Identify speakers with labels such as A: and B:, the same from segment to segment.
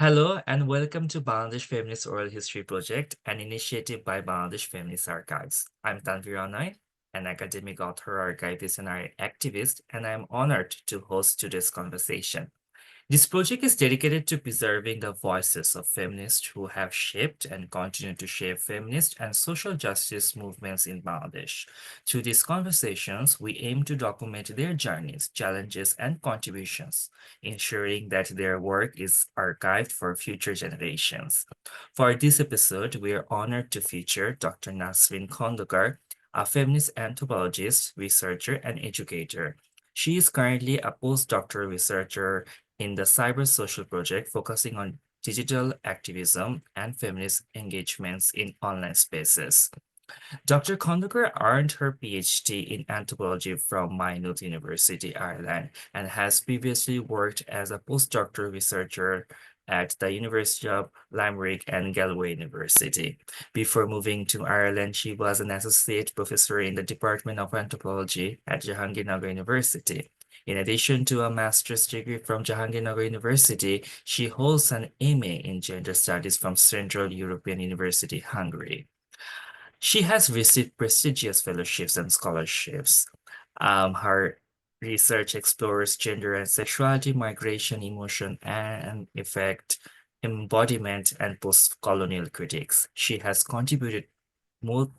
A: Hello and welcome to Bangladesh Feminist Oral History Project, an initiative by Bangladesh Feminist Archives. I'm Tanvir, an academic author, archivist, and activist, and I'm honored to host today's conversation. This project is dedicated to preserving the voices of feminists who have shaped and continue to shape feminist and social justice movements in Bangladesh. Through these conversations, we aim to document their journeys, challenges, and contributions, ensuring that their work is archived for future generations. For this episode, we are honored to feature Dr. Nasrin Khandoker, a feminist anthropologist, researcher, and educator. She is currently a postdoctoral researcher in the CyberSocial project focusing on digital activism and feminist engagements in online spaces. Dr. Khandoker earned her PhD in anthropology from Maynooth University, Ireland, and has previously worked as a postdoctoral researcher at the University of Limerick and Galway University. Before moving to Ireland, she was an associate professor in the Department of Anthropology at Jahangirnagar University. In addition to a master's degree from Jahangirnagar University, she holds an MA in Gender Studies from Central European University, Hungary. She has received prestigious fellowships and scholarships. Her research explores gender and sexuality, migration, emotion and effect, embodiment, and post-colonial critiques. She has contributed both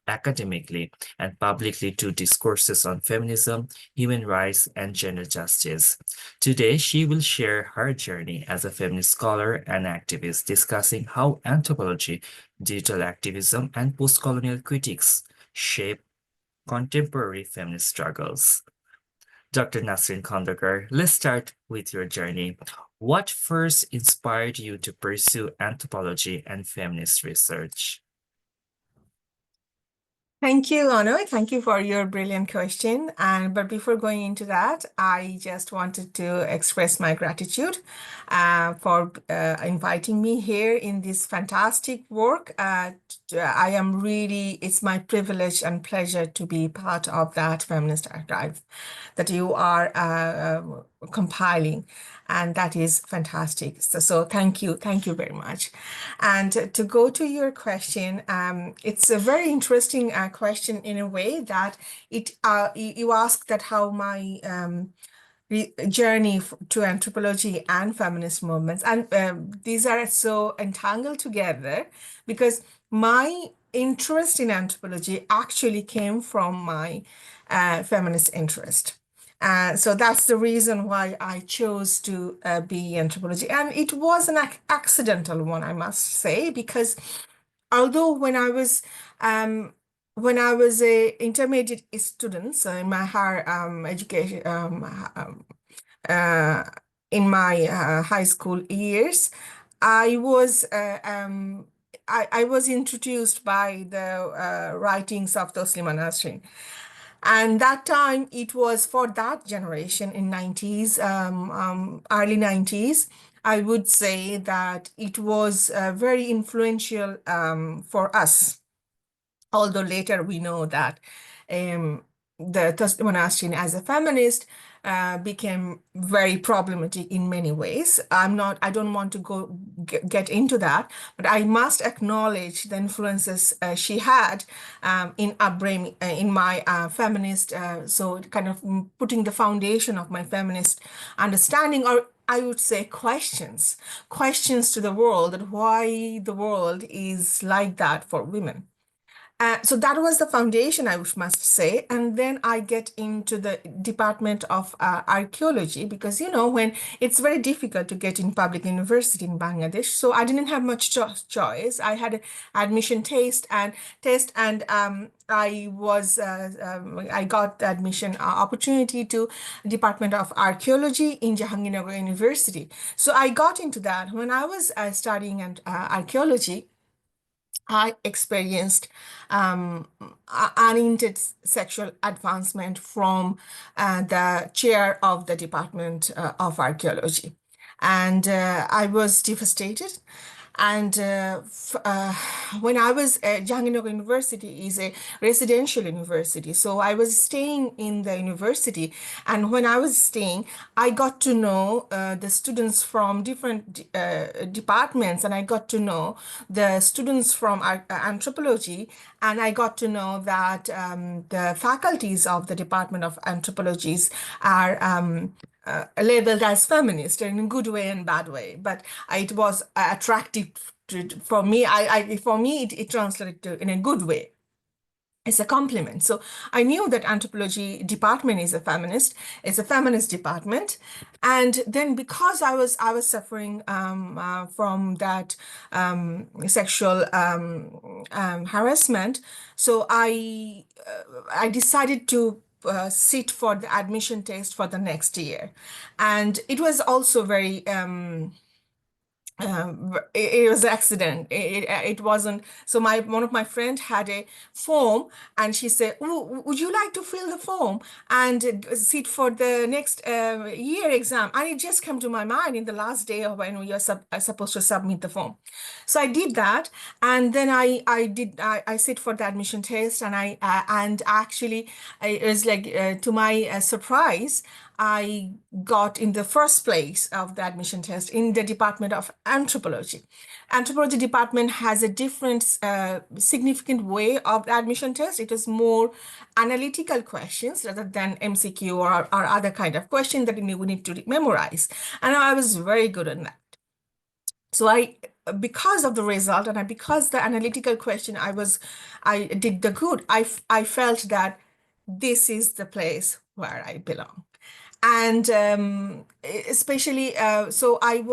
A: academically and publicly to discourses on feminism, human rights, and gender justice. Today, she will share her journey as a feminist scholar and activist, discussing how anthropology, digital activism, and post-colonial critiques shape contemporary feminist struggles. Dr. Nasrin Khandoker, let's start with your journey. What first inspired you to pursue anthropology and feminist research?
B: Thank you, Ono. Thank you for your brilliant question. But before going into that, I just wanted to express my gratitude for inviting me here in this fantastic work. It's my privilege and pleasure to be part of that feminist archive that you are compiling. And that is fantastic. So thank you very much. And to go to your question, it's a very interesting question in a way that you asked that how my journey to anthropology and feminist movements, and these are so entangled together because my interest in anthropology actually came from my feminist interest. So that's the reason why I chose to be anthropology. And it was an accidental one, I must say, because although when I was a intermediate student, so in my higher education, uh, in my high school years, I was I was introduced by the writings of Tosliman Nasrin. And that time it was for that generation in 90s, early 90s. I would say that it was very influential for us. Although later we know that the Tosliman Nasrin as a feminist became very problematic in many ways. I don't want to get into that, but I must acknowledge the influences she had in upbringing, in my feminist, so kind of putting the foundation of my feminist understanding, or I would say questions to the world, that why the world is like that for women. So that was the foundation, I must say. And then I get into the Department of Archaeology because, when it's very difficult to get in public university in Bangladesh. So I didn't have much choice. I had an admission test, and I got the admission opportunity to Department of Archaeology in Jahangirnagar University. So I got into that. When I was studying archaeology, I experienced unhindered sexual advancement from the chair of the Department of Archaeology. And I was devastated. And when I was at Jahangirnagar University is a residential university, so I was staying in the university, and when I was staying, I got to know the students from different departments, and I got to know the students from anthropology, and I got to know that the faculties of the Department of Anthropologies are labeled as feminist in a good way and bad way, but it was attractive for me. For me, it translated to, in a good way. It's a compliment. So I knew that anthropology department is a feminist department, and then because I was suffering from that sexual harassment, so I decided to sit for the admission test for the next year, and it was also very it was an accident. It wasn't. So my one of my friend had a form, and she said, "Oh, would you like to fill the form and sit for the next year exam?" And it just came to my mind in the last day of when we are supposed to submit the form. So I did that, and then I sit for the admission test, and it was like to my surprise, I got in the first place of the admission test in the Department of Anthropology. Anthropology department has a different significant way of the admission test. It is more analytical questions rather than MCQ or other kind of question that we need to memorize. And I was very good at that. So because of the result and because the analytical question, I did the good. I felt that this is the place where I belong. And especially, so I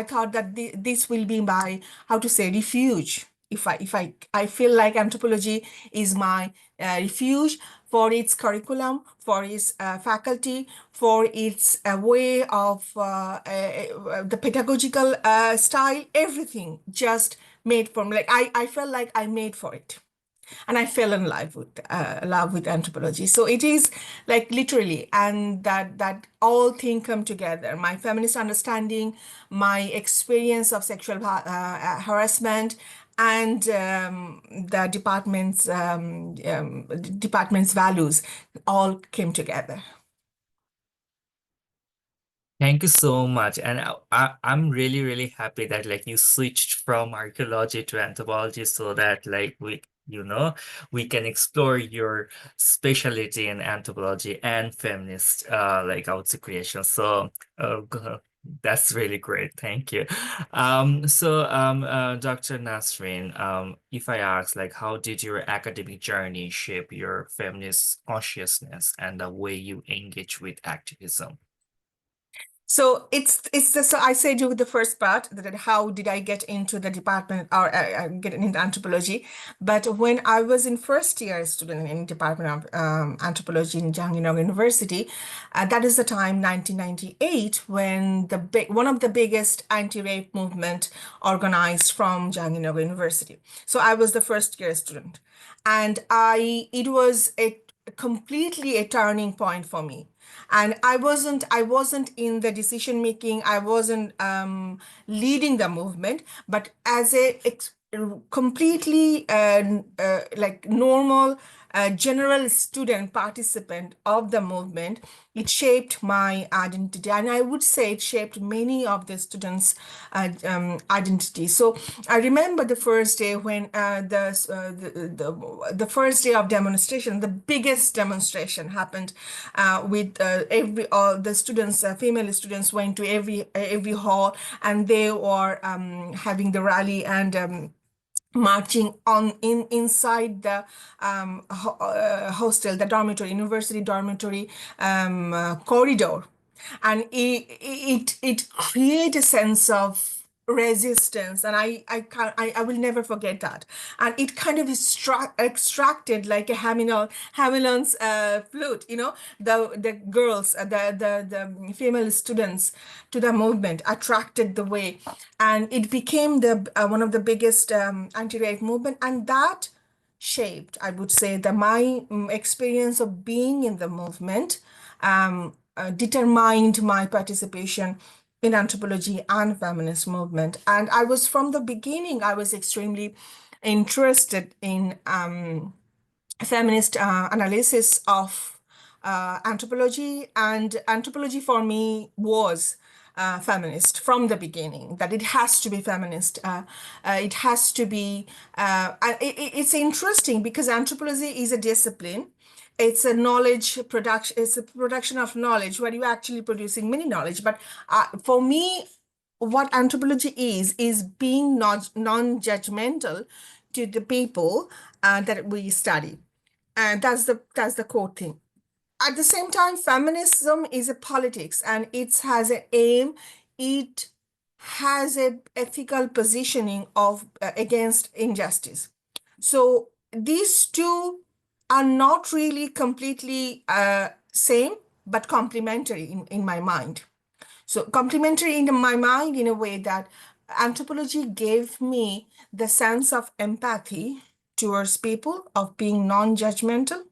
B: thought that this will be my, how to say, refuge. I feel like anthropology is my refuge for its curriculum, for its faculty, for its way of the pedagogical style, everything just made from, like, I felt like I made for it, and I fell in love with anthropology. So it is like literally, and that all thing come together. My feminist understanding, my experience of sexual harassment, and department's values all came together.
A: Thank you so much. And I'm really, really happy that like you switched from archaeology to anthropology so that like we can explore your specialty in anthropology and feminist like I would say creation. So that's really great. Thank you. Dr. Nasrin, if I ask like how did your academic journey shape your feminist consciousness and the way you engage with activism?
B: So so I said you the first part that how did I get into the department or get into anthropology? But when I was in first year student in Department of Anthropology in Jahangirnagar University, that is the time 1998 when one of the biggest anti-rape movement organized from Jahangirnagar University. So I was the first year student, and it was a completely a turning point for me, and I wasn't in the decision making. I wasn't leading the movement, but as a completely like normal general student participant of the movement, it shaped my identity, and I would say it shaped many of the students identity. So I remember the first day when the first day of demonstration, the biggest demonstration happened with every all the students, female students went to every hall, and they were having the rally and marching on inside the hostel, the dormitory, university dormitory corridor, and it created a sense of resistance, and I will never forget that. And it kind of extracted like a Hamelon's flute, the girls, the female students to the movement, attracted the way, and it became the one of the biggest anti-rape movement, and that shaped, I would say, my experience of being in the movement determined my participation in anthropology and feminist movement. And I was from the beginning, I was extremely interested in feminist analysis of anthropology, and anthropology for me was feminist from the beginning, that it has to be feminist. It has to be, it's interesting because anthropology is a discipline. It's a knowledge production, it's a production of knowledge where you're actually producing many knowledge. But for me, what anthropology is being not non-judgmental to the people that we study. And that's the core thing. At the same time, feminism is a politics, and it has an aim. It has a ethical positioning of against injustice. So these two are not really completely same, but complementary in my mind. So complementary in my mind in a way that anthropology gave me the sense of empathy towards people, of being non-judgmental,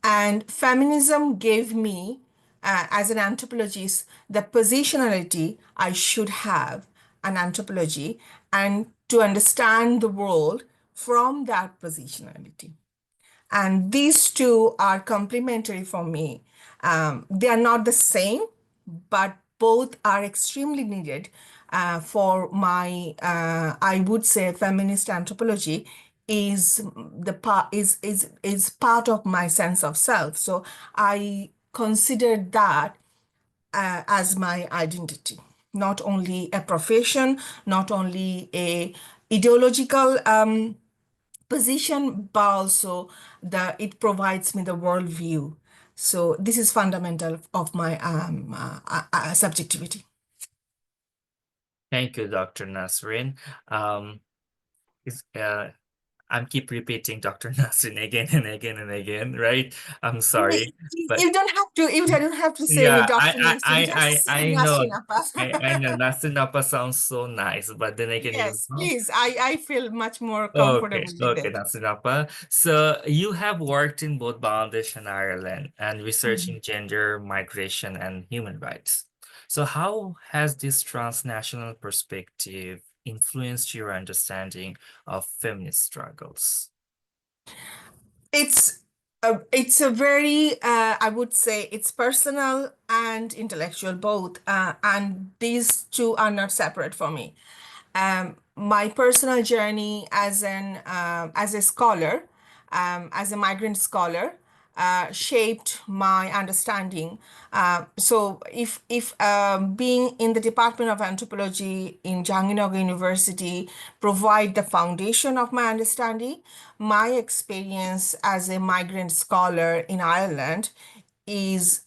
B: and feminism gave me, as an anthropologist, the positionality I should have an anthropology and to understand the world from that positionality. And these two are complementary for me. They are not the same, but both are extremely needed for my, I would say, feminist anthropology is the part is part of my sense of self. So I consider that as my identity, not only a profession, not only a ideological position, but also it provides me the worldview. So this is fundamental of my subjectivity.
A: Thank you, Dr. Nasrin. Um, is, I'm keep repeating Dr. Nasrin again and again and again, right? I'm sorry, but
B: You don't have to. You don't have to say
A: yeah,
B: Dr. Nasrin. Just say
A: I
B: Nasrin
A: know. I
B: Appa.
A: know Nasrin Appa sounds so nice, but then again,
B: Yes, please. I feel much more
A: okay,
B: comfortable with
A: okay,
B: it.
A: Nasrin Appa. So you have worked in both Bangladesh and Ireland and
B: Mhm.
A: researching gender, migration, and human rights. So how has this transnational perspective influenced your understanding of feminist struggles?
B: It's a very I would say it's personal and intellectual both, and these two are not separate for me. My personal journey as a scholar, as a migrant scholar, shaped my understanding. So if being in the Department of Anthropology in Jahangirnagar University provide the foundation of my understanding, my experience as a migrant scholar in Ireland is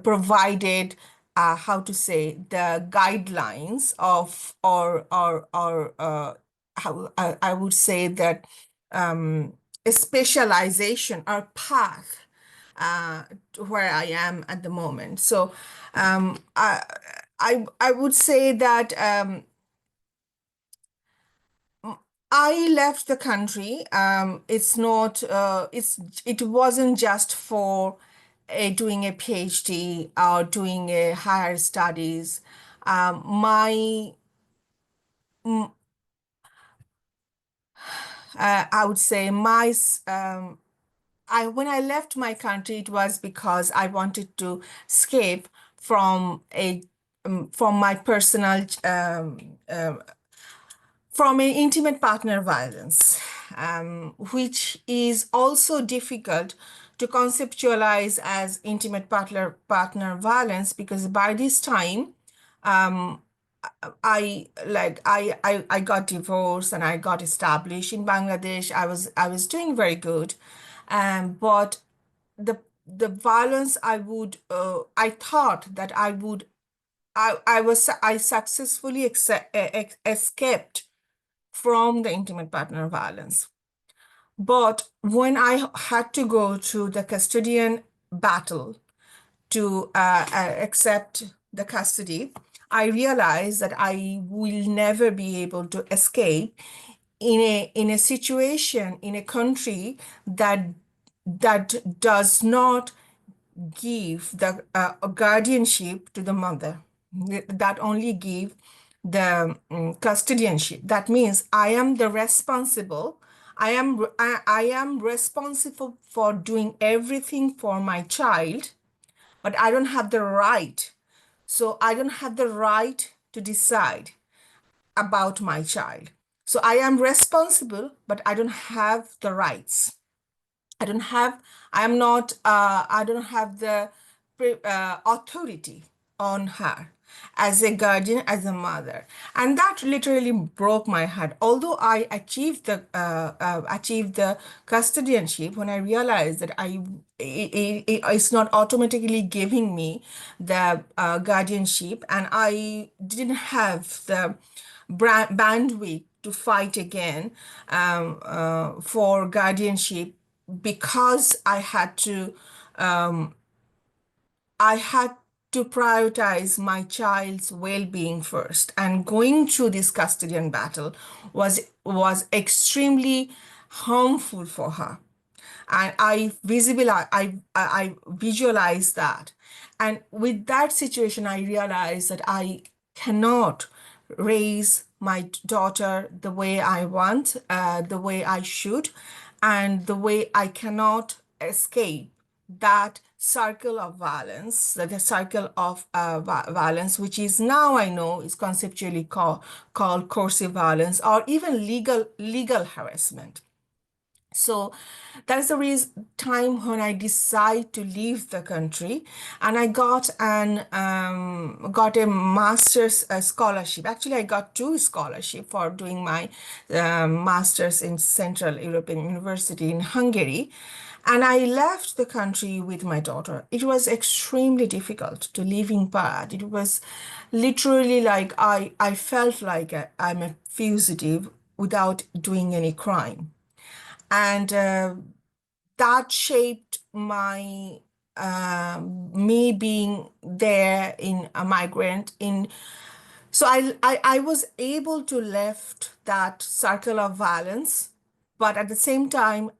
B: provided, how to say, the guidelines of, or how I would say that, a specialization or path to where I am at the moment. So I would say that I left the country. It's not. It wasn't just for doing a PhD or doing a higher studies. My I would say I when I left my country, it was because I wanted to escape from from my personal from an intimate partner violence, which is also difficult to conceptualize as intimate partner violence, because by this time I got divorced and I got established in Bangladesh. I was doing very good, but the violence I thought that I successfully escaped from the intimate partner violence. But when I had to go through the custodian battle to accept the custody, I realized that I will never be able to escape in a situation in a country that does not give the guardianship to the mother. That only give the custodianship. That means I am the responsible. I am responsible for doing everything for my child, but I don't have the right. So I don't have the right to decide about my child. So I am responsible, but I don't have the rights. I don't have, I am not, I don't have the authority on her as a guardian, as a mother. And that literally broke my heart. Although I achieved the custodianship, when I realized that it's not automatically giving me the guardianship, and I didn't have the bandwidth to fight again for guardianship, because I had to prioritize my child's well-being first. And going through this custodian battle was extremely harmful for her. And I visualized that. And with that situation, I realized that I cannot raise my daughter the way I want, the way I should, and the way I cannot escape that circle of violence, the cycle of violence, which is now I know is conceptually called coercive violence, or even legal harassment. So that's the reason time when I decide to leave the country, and I got a master's scholarship. Actually, I got two scholarship for doing my master's in Central European University in Hungary. And I left the country with my daughter. It was extremely difficult to live in part. It was literally like I felt like I'm a fugitive without doing any crime. And that shaped my me being there in a migrant in. So I was able to left that circle of violence, but at the same time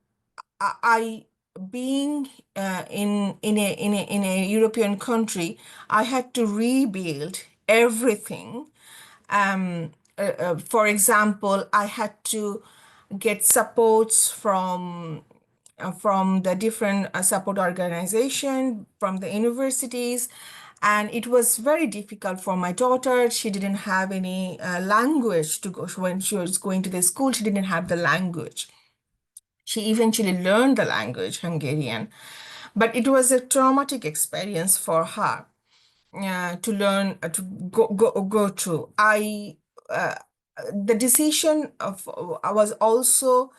B: I being in a European country, I had to rebuild everything. For example, I had to get supports from the different support organization, from the universities, and it was very difficult for my daughter. She didn't have any language to go when she was going to the school. She didn't have the language. She eventually learned the language Hungarian, but it was a traumatic experience for her to learn to go through. Uh, the decision of was also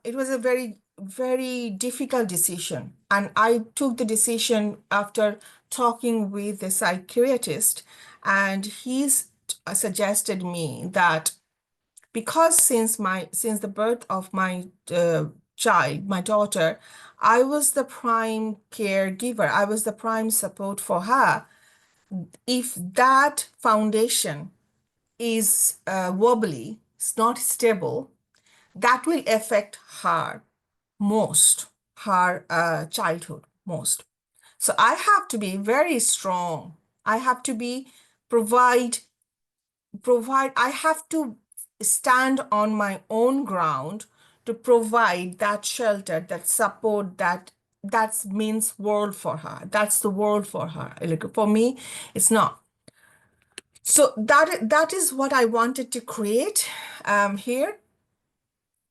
B: it was a very difficult decision, and I took the decision after talking with a psychiatrist, and he's suggested me that because since the birth of my child, my daughter, I was the prime caregiver. I was the prime support for her. If that foundation is wobbly, it's not stable, that will affect her most, her childhood most. So I have to be very strong. I have to be provide I have to stand on my own ground to provide that shelter, that support, that means world for her. That's the world for her. Like for me, it's not. So that is what I wanted to create here,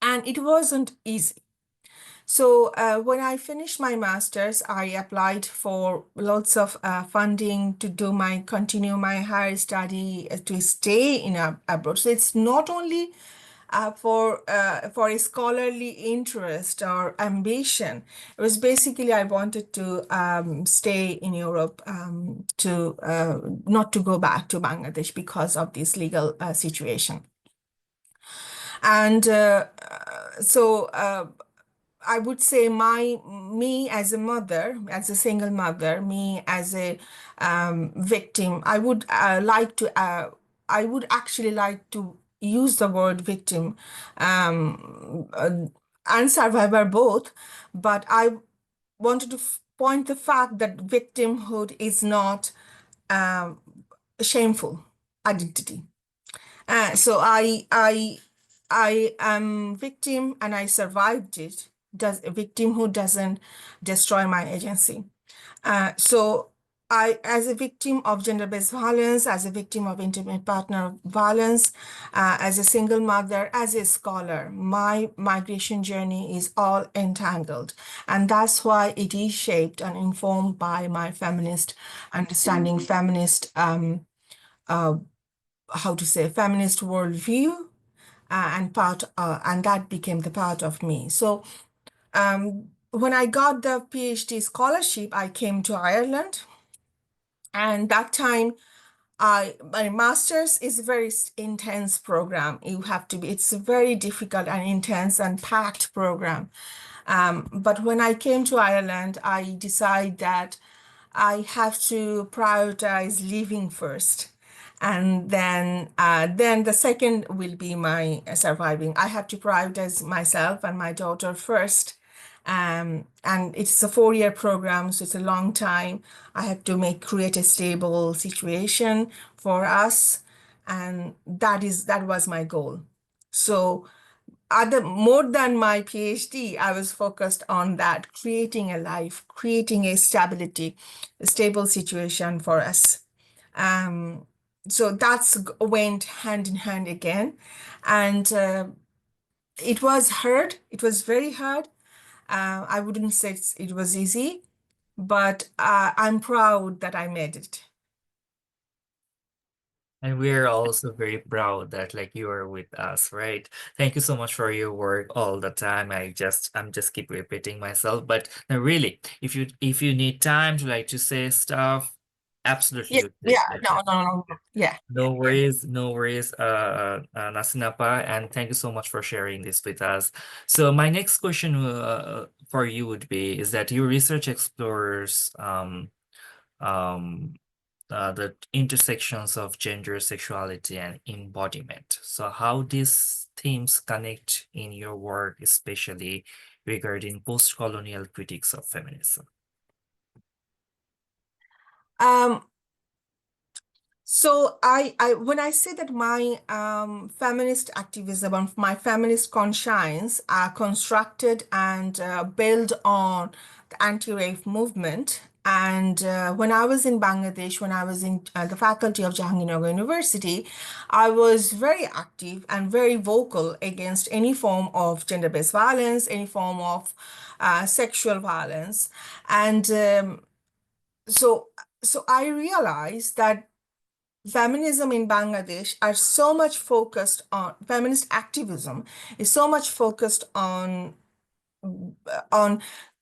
B: and it wasn't easy. So when I finished my master's, I applied for lots of funding to continue my higher study, to stay in abroad. So it's not only for a scholarly interest or ambition. It was basically I wanted to stay in Europe, to not to go back to Bangladesh because of this legal situation. And so I would say me as a mother, as a single mother, me as a victim, I would actually like to use the word victim um, uh, and survivor both, but I wanted to point the fact that victimhood is not um, a shameful identity. So I am victim and I survived it. Does victimhood doesn't destroy my agency. So as a victim of gender-based violence, as a victim of intimate partner violence, as a single mother, as a scholar, my migration journey is all entangled. And that's why it is shaped and informed by my feminist understanding, feminist, uh, how to say, feminist worldview, and that became the part of me. So when I got the PhD scholarship, I came to Ireland, and that time, my master's is a very intense program. You have to be, it's a very difficult and intense and packed program. But when I came to Ireland, I decided that I have to prioritize living first. And then the second will be my surviving. I have to prioritize myself and my daughter first. And it's a 4-year program, so it's a long time. I have to create a stable situation for us, and that was my goal. So other more than my PhD, I was focused on that, creating a life, creating a stability, a stable situation for us. Um, so that's went hand in hand again, and it was hard. It was very hard. I wouldn't say it was easy, but I'm proud that I made it.
A: And we're also very proud that like you are with us, right? Thank you so much for your work all the time. I'm just keep repeating myself, but no, really, if you need time to like to say stuff, absolutely
B: Yeah,
A: you take
B: yeah,
A: the
B: no,
A: time.
B: no, no, no. Yeah, yeah,
A: No
B: yeah.
A: worries, no worries, Nasinapa, and thank you so much for sharing this with us. So my next question for you would be, is that your research explores um, the intersections of gender, sexuality, and embodiment. So how these themes connect in your work, especially regarding post-colonial critiques of feminism.
B: Um, So when I say that my feminist activism and my feminist conscience are constructed and built on the anti-rape movement. And when I was in Bangladesh, when I was in the faculty of Jahangirnagar University, I was very active and very vocal against any form of gender-based violence, any form of sexual violence. And so, so I realized that feminism in Bangladesh are so much focused on feminist activism is so much focused on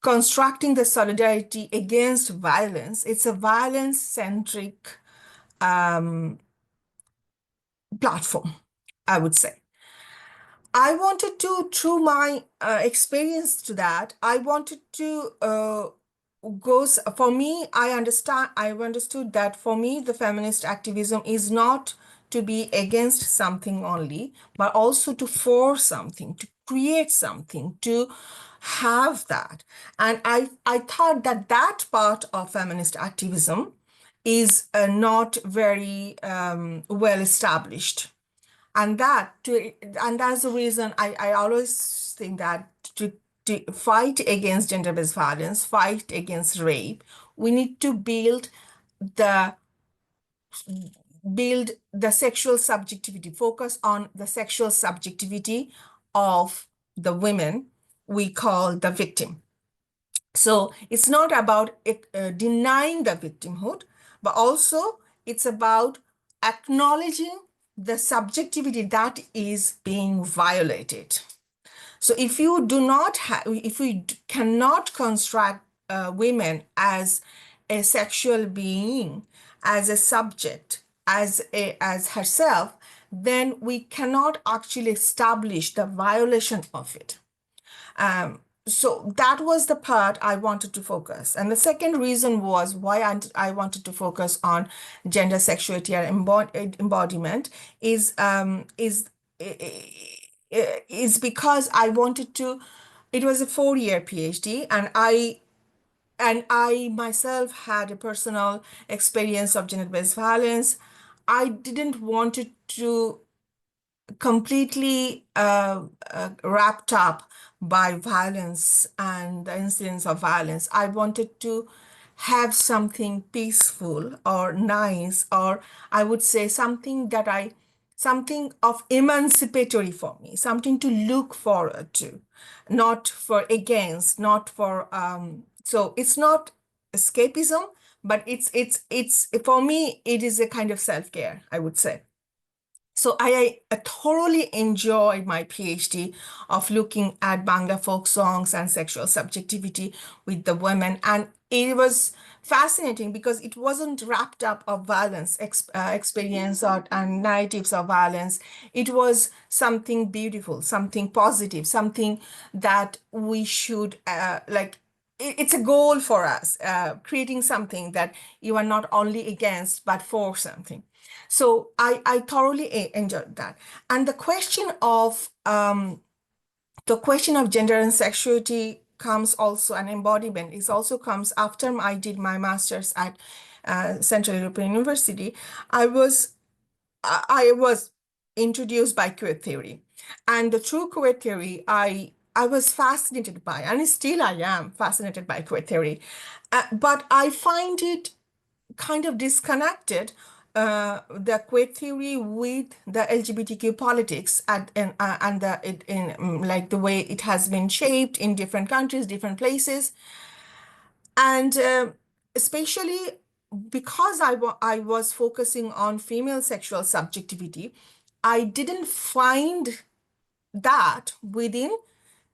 B: constructing the solidarity against violence. It's a violence-centric platform, I would say. I wanted to, through my experience to that, I wanted to for me, I understood that for me, the feminist activism is not to be against something only, but also to force something, to create something, to have that. And I thought that that part of feminist activism is not very well established. And that's the reason I always think that to fight against gender-based violence, fight against rape, we need to the build the sexual subjectivity, focus on the sexual subjectivity of the women we call the victim. So it's not about denying the victimhood, but also it's about acknowledging the subjectivity that is being violated. So if we cannot construct women as a sexual being, as a subject, as herself, then we cannot actually establish the violation of it. So that was the part I wanted to focus. And the second reason was why I wanted to focus on gender, sexuality, and embodiment is because I wanted to. It was a 4-year PhD, and and I myself had a personal experience of gender-based violence. I didn't want it to completely wrapped up by violence and the incidents of violence. I wanted to have something peaceful or nice, or I would say something of emancipatory for me, something to look forward to, not for against, not for so it's not escapism, but it's for me, it is a kind of self-care, I would say. So I thoroughly enjoyed my PhD of looking at Bangla folk songs and sexual subjectivity with the women. And it was fascinating because it wasn't wrapped up of violence experience and narratives of violence. It was something beautiful, something positive, something that we should it's a goal for us, creating something that you are not only against, but for something. So I thoroughly enjoyed that. And the question of gender and sexuality comes also, an embodiment is also comes after I did my master's at Central European University. I was introduced by queer theory, and the true queer theory I was fascinated by, and still I am fascinated by queer theory, but I find it kind of disconnected, the queer theory with the LGBTQ politics and like the way it has been shaped in different countries, different places, and especially because I was focusing on female sexual subjectivity, I didn't find that within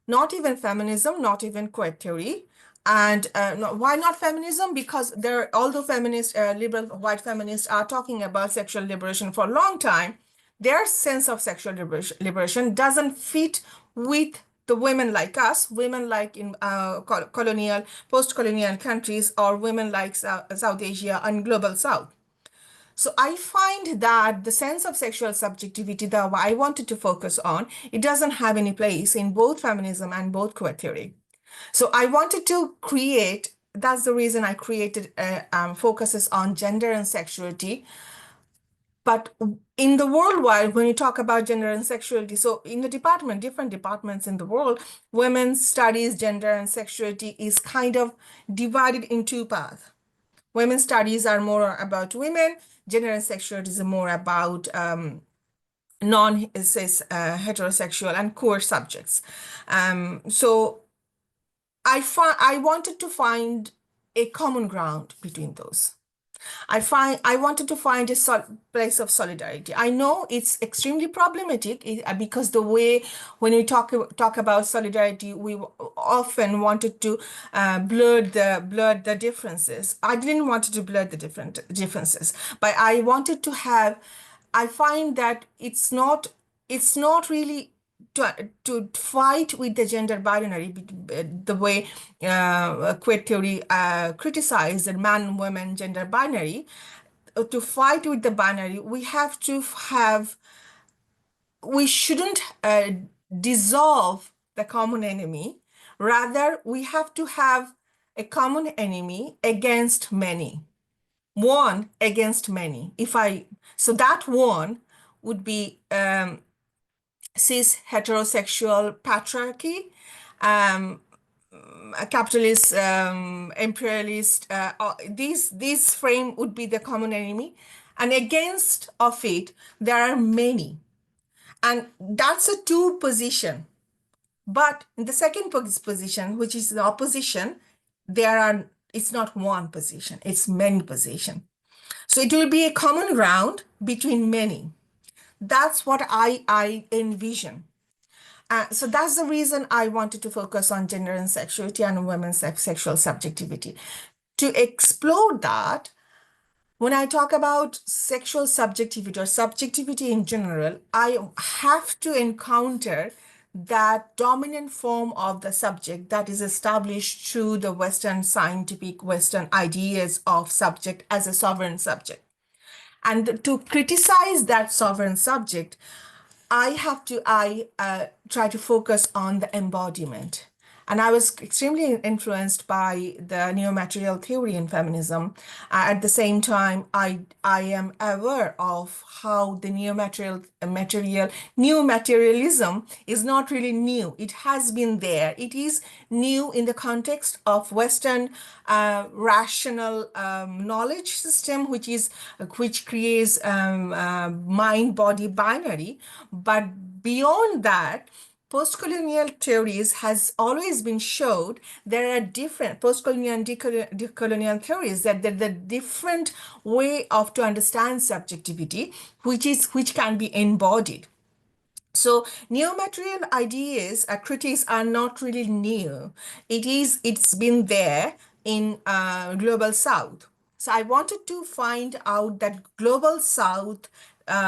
B: not even feminism, not even queer theory. And why not feminism? Because although feminists, liberal white feminists are talking about sexual liberation for a long time, their sense of sexual liberation doesn't fit with the women like us, women like in colonial, post-colonial countries, or women like South Asia and global South. So I find that the sense of sexual subjectivity that I wanted to focus on, it doesn't have any place in both feminism and both queer theory. So I wanted to create, that's the reason I created focuses on gender and sexuality. But in the worldwide, when you talk about gender and sexuality, so in the department, different departments in the world, women's studies, gender and sexuality is kind of divided in two paths. Women's studies are more about women. Gender and sexuality is more about non-cis heterosexual and queer subjects. So I wanted to find a common ground between those. I wanted to find a place of solidarity. I know it's extremely problematic because the way when we talk about solidarity, we often wanted to blur the differences. I didn't want to blur the differences, but I wanted to have. I find that it's not really to fight with the gender binary, the way queer theory criticized the man-woman gender binary. To fight with the binary, we shouldn't dissolve the common enemy. Rather, we have to have a common enemy against many, one against many. So that one would be cis heterosexual patriarchy, um, a capitalist, imperialist. These frame would be the common enemy, and against of it there are many, and that's a two position. But in the second position, which is the opposition, it's not one position; it's many position. So it will be a common ground between many. That's what I envision. So that's the reason I wanted to focus on gender and sexuality and women's sexual subjectivity. To explore that, when I talk about sexual subjectivity or subjectivity in general, I have to encounter that dominant form of the subject that is established through the Western scientific Western ideas of subject as a sovereign subject. And to criticize that sovereign subject, I try to focus on the embodiment. And I was extremely influenced by the neo-material theory in feminism. At the same time, I am aware of how the new materialism is not really new. It has been there. It is new in the context of Western rational knowledge system, which creates mind-body binary. But beyond that, postcolonial theories has always been showed there are different postcolonial and decolonial theories that the different way of to understand subjectivity, which can be embodied. So neo-material ideas, critiques are not really new. It's been there in Global South. So I wanted to find out that Global South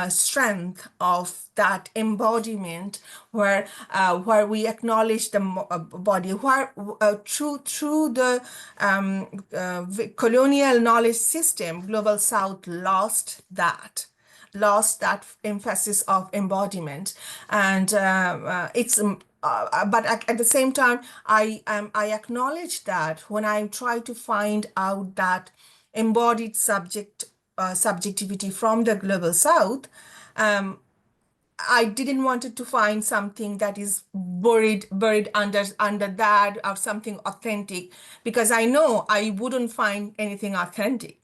B: strength of that embodiment, where we acknowledge the body, where through the colonial knowledge system, Global South lost that emphasis of embodiment, and it's but at the same time, I acknowledge that when I try to find out that embodied subjectivity from the Global South, I didn't want to find something that is buried under that, or something authentic, because I know I wouldn't find anything authentic.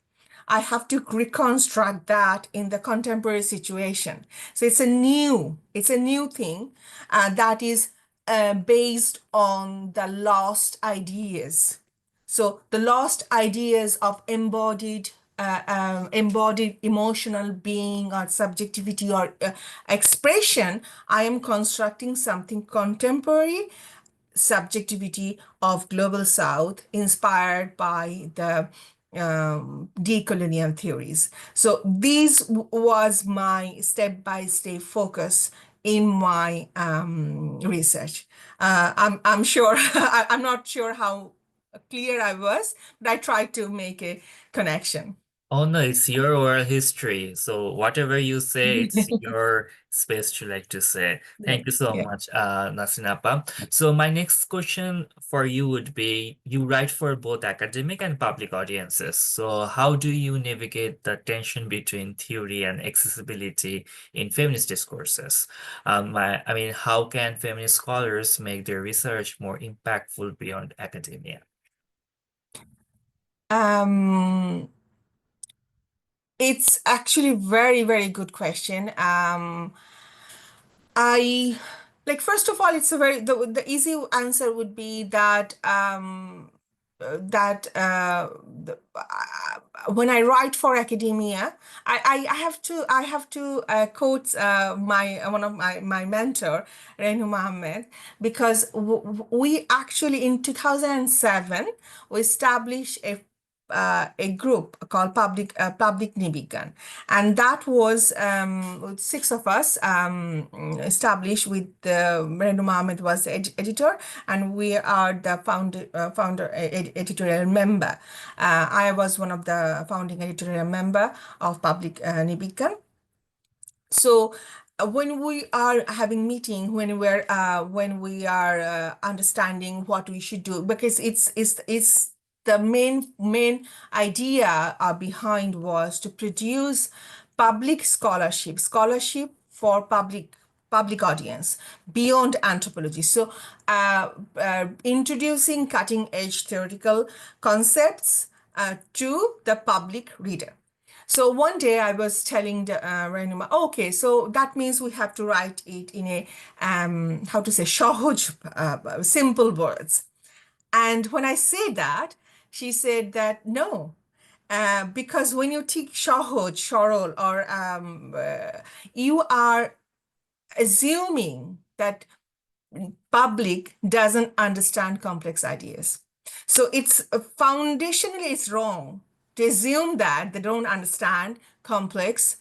B: I have to reconstruct that in the contemporary situation. So it's a new thing that is based on the lost ideas. So the lost ideas of embodied emotional being or subjectivity or expression, I am constructing something contemporary subjectivity of Global South inspired by the decolonial theories. So this was my step-by-step focus in my research. I'm sure, I'm not sure how clear I was, but I tried to make a connection.
A: Oh no, it's your oral history. So whatever you say, it's your space to like to say.
B: Yeah,
A: Thank you so
B: yeah.
A: much, Nasinapa. So my next question for you would be, you write for both academic and public audiences. So how do you navigate the tension between theory and accessibility in feminist discourses? I mean, how can feminist scholars make their research more impactful beyond academia?
B: Um, it's actually very, very good question. I like first of all, it's a very the easy answer would be that when I write for academia, I have to quote my one of my mentor, Renu Mohammed, because we actually in 2007 we established a group called Public Nibigan, and that was with six of us established with Renu Mohammed was the editor, and we are the editorial member. I was one of the founding editorial member of Public Nibigan. So when we are having meeting, when we are understanding what we should do, because it's the main idea behind was to produce public scholarship for public audience beyond anthropology. So introducing cutting edge theoretical concepts to the public reader. So one day I was telling the Renuma, okay, so that means we have to write it in a how to say sahoj, simple words. And when I said that, she said that no, because when you take sahoj, sharol, or you are assuming that public doesn't understand complex ideas. So it's foundationally it's wrong to assume that they don't understand complex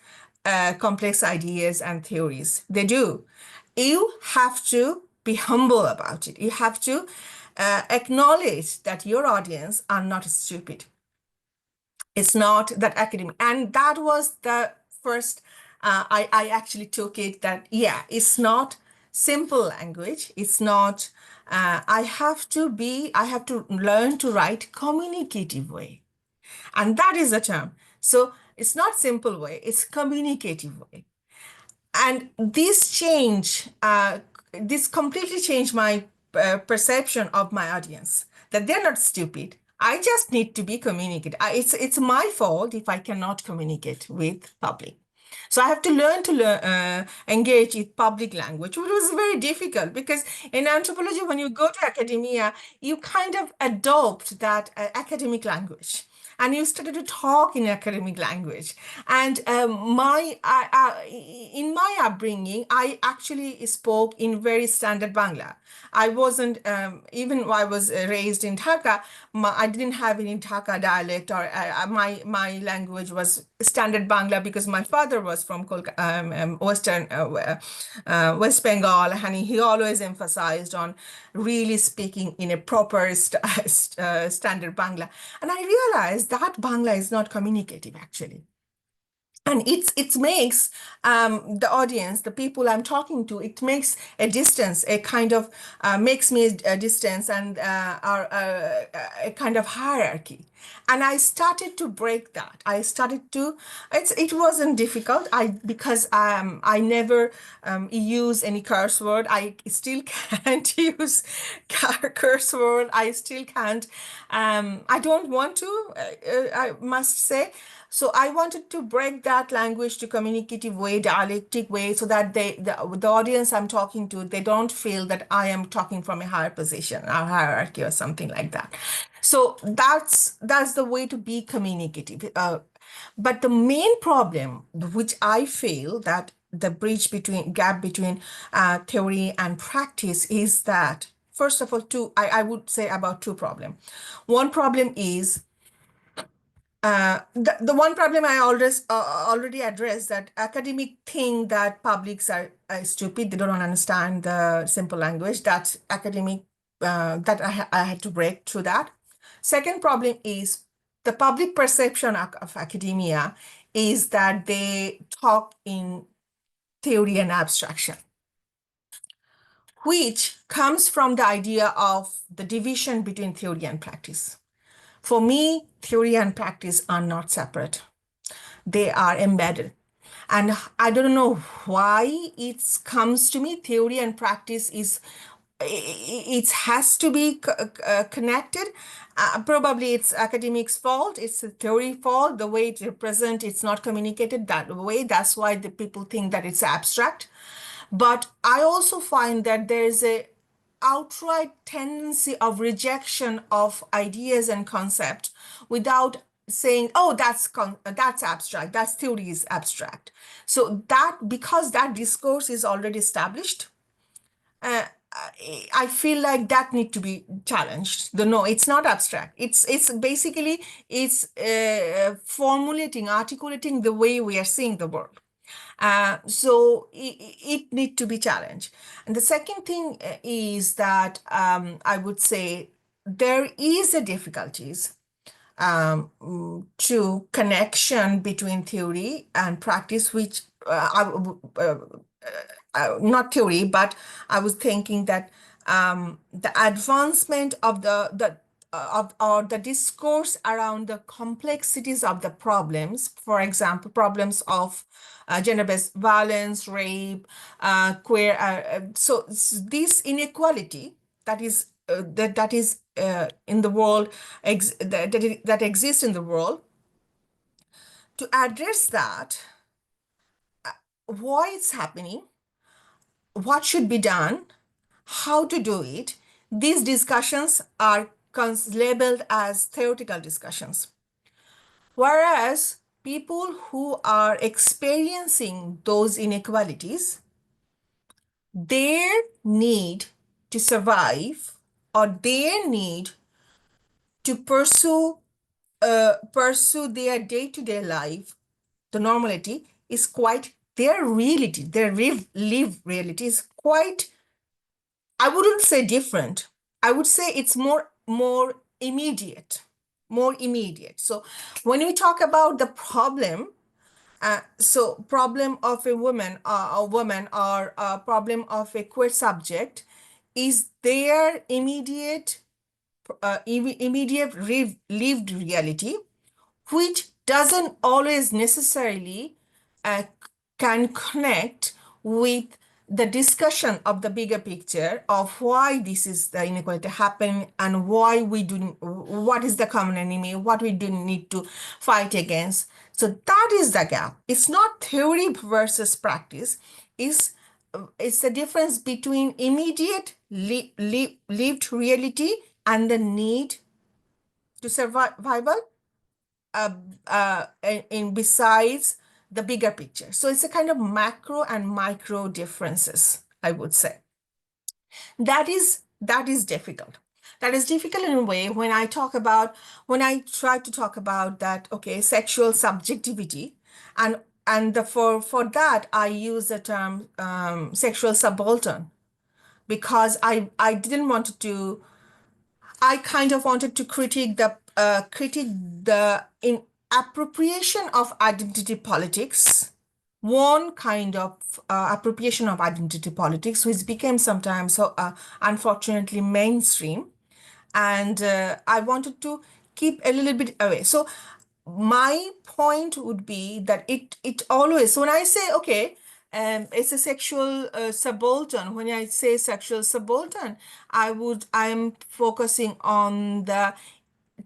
B: ideas and theories. They do. You have to be humble about it. You have to acknowledge that your audience are not stupid. It's not that academic. And that was the first, I actually took it that, yeah, it's not simple language. It's not I have to learn to write communicative way. And that is the term. So it's not simple way, it's communicative way. And this completely changed my perception of my audience, that they're not stupid. I just need to be communicated. It's my fault if I cannot communicate with public. So I have to learn to engage with public language, which was very difficult because in anthropology, when you go to academia, you kind of adopt that academic language and you started to talk in academic language. And in my upbringing, I actually spoke in very standard Bangla. I wasn't, even though I was raised in Dhaka, I didn't have any Dhaka dialect, or my language was standard Bangla because my father was from West Bengal, and he always emphasized on really speaking in a proper standard Bangla. And I realized that Bangla is not communicative actually. And it makes the audience, the people I'm talking to, it makes a distance, a kind of makes me a distance and a kind of hierarchy. And I started to break that. I started to. It wasn't difficult. Because I never use any curse word. I still can't use curse word. I still can't. I don't want to. I must say. So I wanted to break that language to communicative way, dialectic way, so that the audience I'm talking to, they don't feel that I am talking from a higher position, a hierarchy or something like that. So that's the way to be communicative. But the main problem, which I feel that the gap between theory and practice is that, first of all, I would say about two problems. One problem is the one problem I already addressed, that academic think that publics are stupid, they don't understand the simple language. That's academic, that I had to break through that. Second problem is the public perception of academia is that they talk in theory and abstraction, which comes from the idea of the division between theory and practice. For me, theory and practice are not separate. They are embedded. And I don't know why it comes to me, theory and practice it has to be connected. Probably it's academics' fault, it's the theory fault, the way it represents, it's not communicated that way. That's why the people think that it's abstract. But I also find that there's a outright tendency of rejection of ideas and concept without saying, oh, that's abstract, that's theory is abstract. So that, because that discourse is already established, I feel like that need to be challenged. No, it's not abstract. It's basically formulating, articulating the way we are seeing the world. So it need to be challenged. And the second thing is that I would say there is a difficulties to connection between theory and practice, which not theory, but I was thinking that the advancement of or the discourse around the complexities of the problems, for example, problems of gender-based violence, rape, queer. So this inequality that is in the world, that exists in the world, to address that, why it's happening, what should be done, how to do it. These discussions are labeled as theoretical discussions. Whereas people who are experiencing those inequalities, their need to survive or their need to pursue their day-to-day life, the normality is quite, their reality, their live reality is quite, I wouldn't say different. I would say it's more immediate, more immediate. So when we talk about the problem, so problem of a woman or a problem of a queer subject is their immediate lived reality, which doesn't always necessarily uh, can connect with the discussion of the bigger picture of why this is the inequality happening and why we do what is the common enemy, what we do need to fight against. So that is the gap. It's not theory versus practice. It's the difference between immediate lived reality and the need to survival, uh, in besides the bigger picture. So it's a kind of macro and micro differences, I would say. That is difficult. That is difficult in a way when I try to talk about that, okay, sexual subjectivity, and for that I use the term sexual subaltern, because I didn't want to I kind of wanted to critique the in appropriation of identity politics, one kind of appropriation of identity politics, which became sometimes so unfortunately mainstream, and I wanted to keep a little bit away. So my point would be that it always, when I say, okay, it's a sexual subaltern, when I say sexual subaltern, I'm focusing on the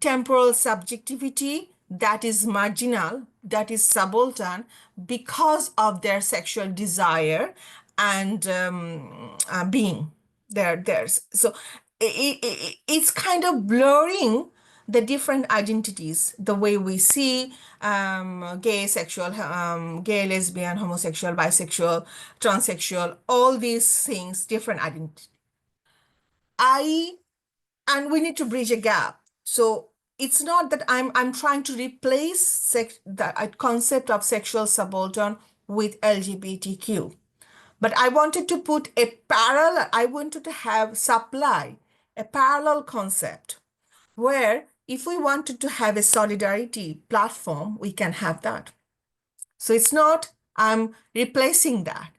B: temporal subjectivity that is marginal, that is subaltern because of their sexual desire and being theirs. So it's kind of blurring the different identities, the way we see gay, sexual, gay, lesbian, homosexual, bisexual, transsexual, all these things, different identities. I and we need to bridge a gap. So it's not that I'm trying to replace the concept of sexual subaltern with LGBTQ, but I wanted to put a parallel. I wanted to have supply a parallel concept where if we wanted to have a solidarity platform, we can have that. So it's not I'm replacing that.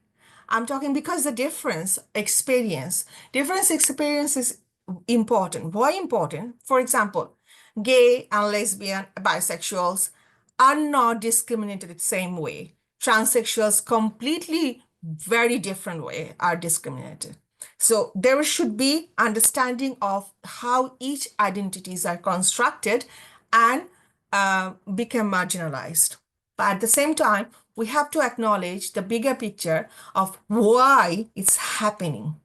B: I'm talking because the difference experience is important. Why important? For example, gay and lesbian, bisexuals are not discriminated the same way. Transsexuals completely very different way are discriminated. So there should be understanding of how each identities are constructed and become marginalized. But at the same time, we have to acknowledge the bigger picture of why it's happening.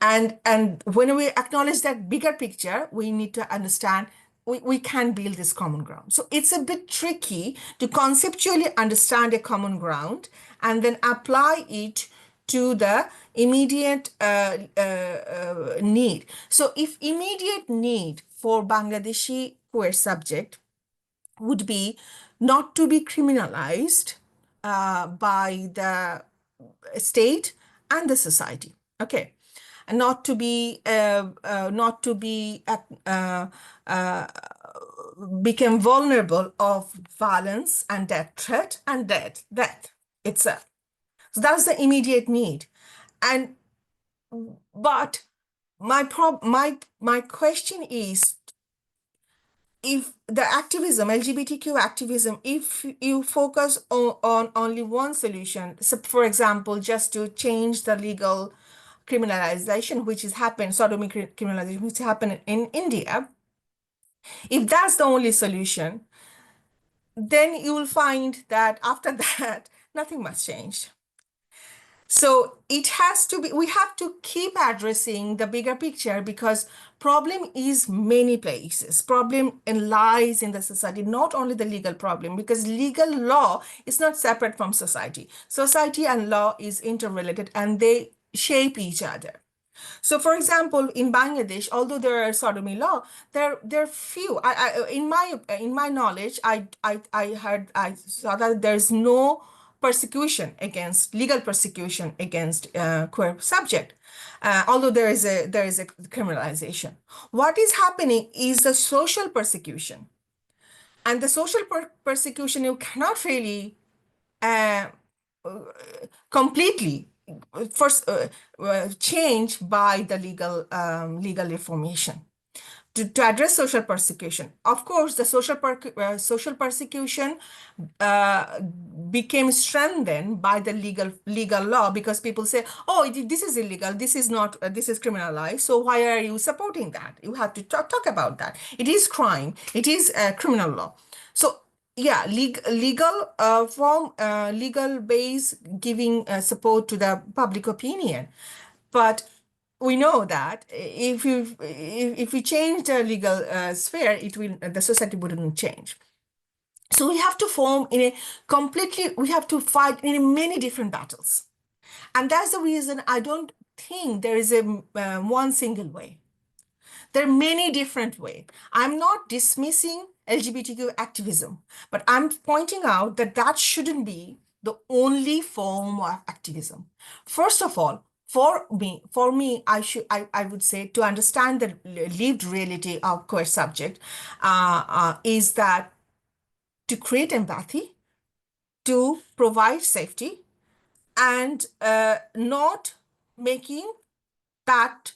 B: And when we acknowledge that bigger picture, we need to understand we can build this common ground. So it's a bit tricky to conceptually understand a common ground and then apply it to the immediate need. So if immediate need for Bangladeshi queer subject would be not to be criminalized by the state and the society. Okay, and not to be become vulnerable of violence and death threat and death itself. So that's the immediate need. And but my question is, if the activism, LGBTQ activism, if you focus on only one solution, so for example, just to change the legal criminalization, which has happened, sodomy criminalization, which happened in India, if that's the only solution, then you will find that after that, nothing much changed. So it has to be, we have to keep addressing the bigger picture because problem is many places. Problem lies in the society, not only the legal problem, because legal law is not separate from society. Society and law is interrelated and they shape each other. So, for example, in Bangladesh, although there are sodomy law, there are few. In my knowledge, I saw that there's no persecution against legal persecution against queer subject, although there is a criminalization. What is happening is the social persecution, and the social persecution you cannot really uh, completely first changed by the legal reformation to address social persecution. Of course, the social persecution uh, became strengthened by the legal law, because people say, "Oh, this is illegal. This is not. This is criminalized. So why are you supporting that? You have to talk about that. It is crime. It is criminal law." So yeah, legal base giving support to the public opinion, but we know that if we change the legal sphere, it will the society wouldn't change. So we have to form in a completely, we have to fight in many different battles, and that's the reason I don't think there is a one single way. There are many different ways. I'm not dismissing LGBTQ activism, but I'm pointing out that that shouldn't be the only form of activism. First of all, for me, I would say, to understand the lived reality of queer subject is that to create empathy, to provide safety, and making that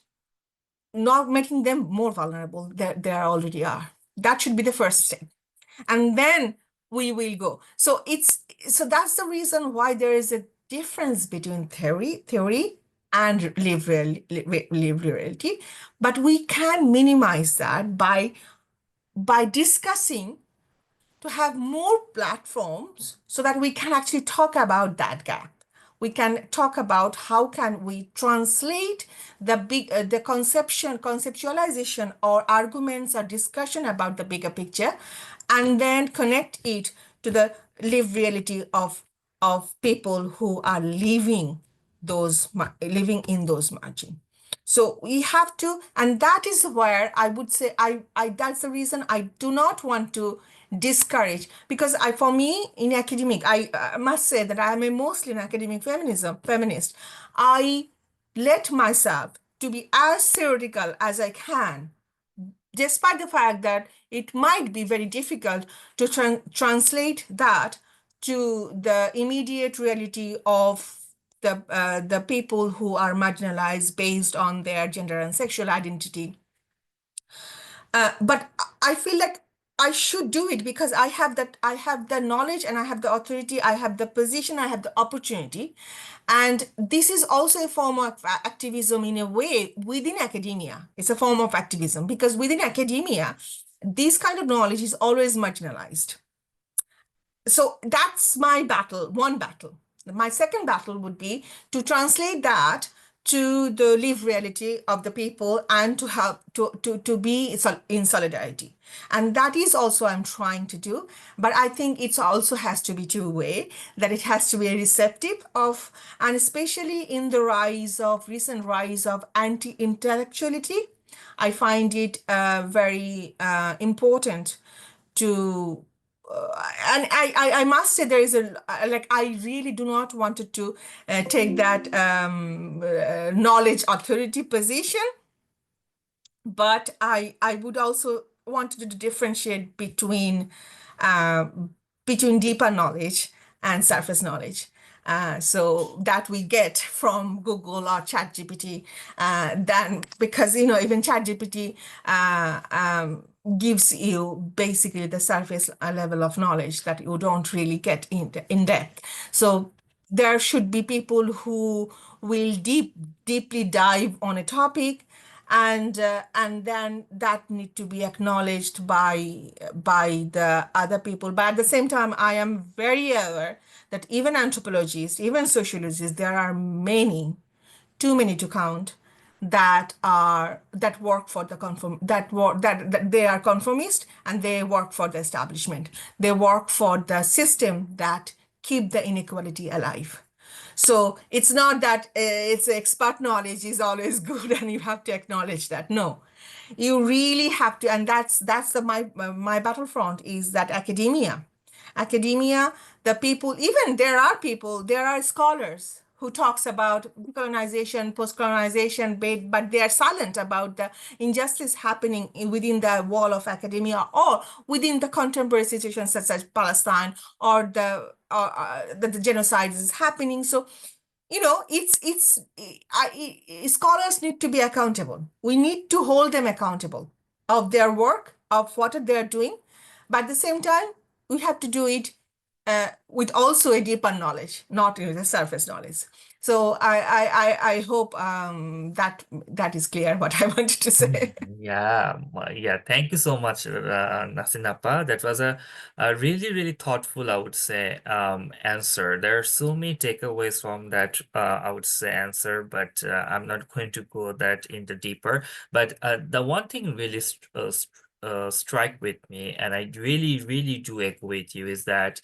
B: not making them more vulnerable than they already are. That should be the first step. And then we will go. So that's the reason why there is a difference between theory and lived reality. But we can minimize that by discussing, to have more platforms so that we can actually talk about that gap. We can talk about how can we translate the conceptualization or arguments or discussion about the bigger picture, and then connect it to the lived reality of people who are living in those margins. So we have to, and that is where I would say, that's the reason I do not want to discourage, because for me in academic, I must say that I am a mostly an academic feminist. I let myself to be as theoretical as I can, despite the fact that it might be very difficult to translate that to the immediate reality of the people who are marginalized based on their gender and sexual identity. But I feel like I should do it because I have the knowledge and I have the authority, I have the position, I have the opportunity. And this is also a form of activism in a way within academia. It's a form of activism because within academia, this kind of knowledge is always marginalized. So that's my battle, one battle. My second battle would be to translate that to the lived reality of the people and to help to be in solidarity. And that is also I'm trying to do. But I think it also has to be two-way, that it has to be receptive of, and especially in the recent rise of anti-intellectuality, I find it very important to and I must say there is like I really do not wanted to take that knowledge authority position, but I would also wanted to differentiate uh, between deeper knowledge and surface knowledge. So that we get from Google or ChatGPT, then because even ChatGPT gives you basically the surface level of knowledge that you don't really get in depth. So there should be people who will deeply dive on a topic, and then that need to be acknowledged by the other people. But at the same time, I am very aware that even anthropologists, even sociologists, there are many, too many to count, that work for the that they are conformist and they work for the establishment. They work for the system that keep the inequality alive. So it's not that it's expert knowledge is always good and you have to acknowledge that. No, you really have to, and that's my battlefront is that academia, the people, even there are scholars who talks about colonization, post-colonization, but they are silent about the injustice happening within the wall of academia or within the contemporary situations such as Palestine or the genocide is happening. So scholars need to be accountable. We need to hold them accountable of their work, of what they're doing. But at the same time, we have to do it with also a deeper knowledge, not with a surface knowledge. So I hope that is clear what I wanted to
A: Mhm.
B: say.
A: Yeah. Thank you so much, Nasinappa. That was a really, really thoughtful, I would say, answer. There are so many takeaways from that, I would say, answer, but I'm not going to go that into deeper. But the one thing really strike with me, and I really, really do agree with you, is that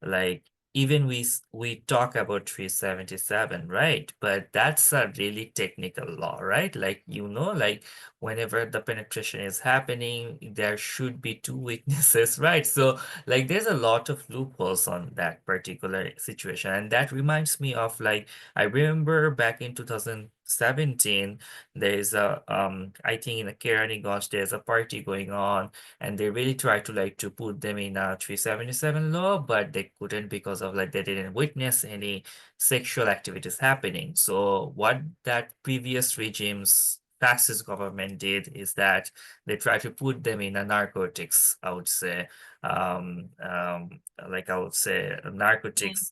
A: like even we talk about 377, right? But that's a really technical law, right? Like like whenever the penetration is happening, there should be two witnesses, right? So like there's a lot of loopholes on that particular situation. And that reminds me of like I remember back in 2017, there's a I think in a Keranigans there's a party going on, and they really tried to like to put them in a 377 law, but they couldn't because of like they didn't witness any sexual activities happening. So what that previous regime's fascist government did is that they tried to put them in a narcotics, I would say, um, um, like I would say a narcotics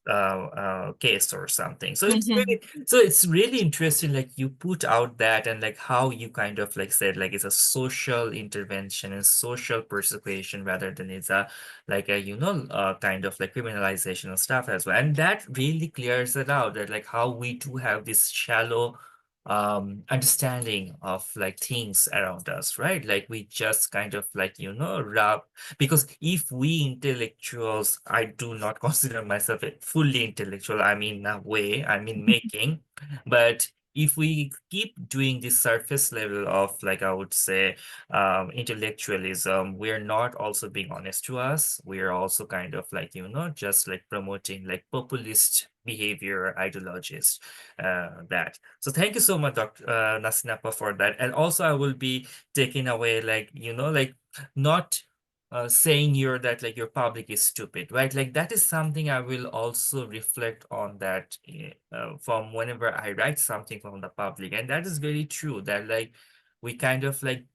A: case or something.
B: Mhm.
A: So it's really interesting, like you put out that and like how you kind of like said, like it's a social intervention and social persecution rather than it's a like a kind of like criminalization and stuff as well. And that really clears it out that like how we do have this shallow understanding of like things around us, right? Like we just kind of like rub because if we intellectuals, I do not consider myself a fully intellectual, I mean, a way, I mean, making, but if we keep doing this surface level of, like, I would say, intellectualism, we're not also being honest to us. We're also kind of like, just like promoting like populist behavior ideologies, that. So thank you so much, Dr. Nasinapa, for that. And also I will be taking away like, like not saying that your public is stupid, right? Like that is something I will also reflect on that from whenever I write something from the public, and that is very true. That like we kind of like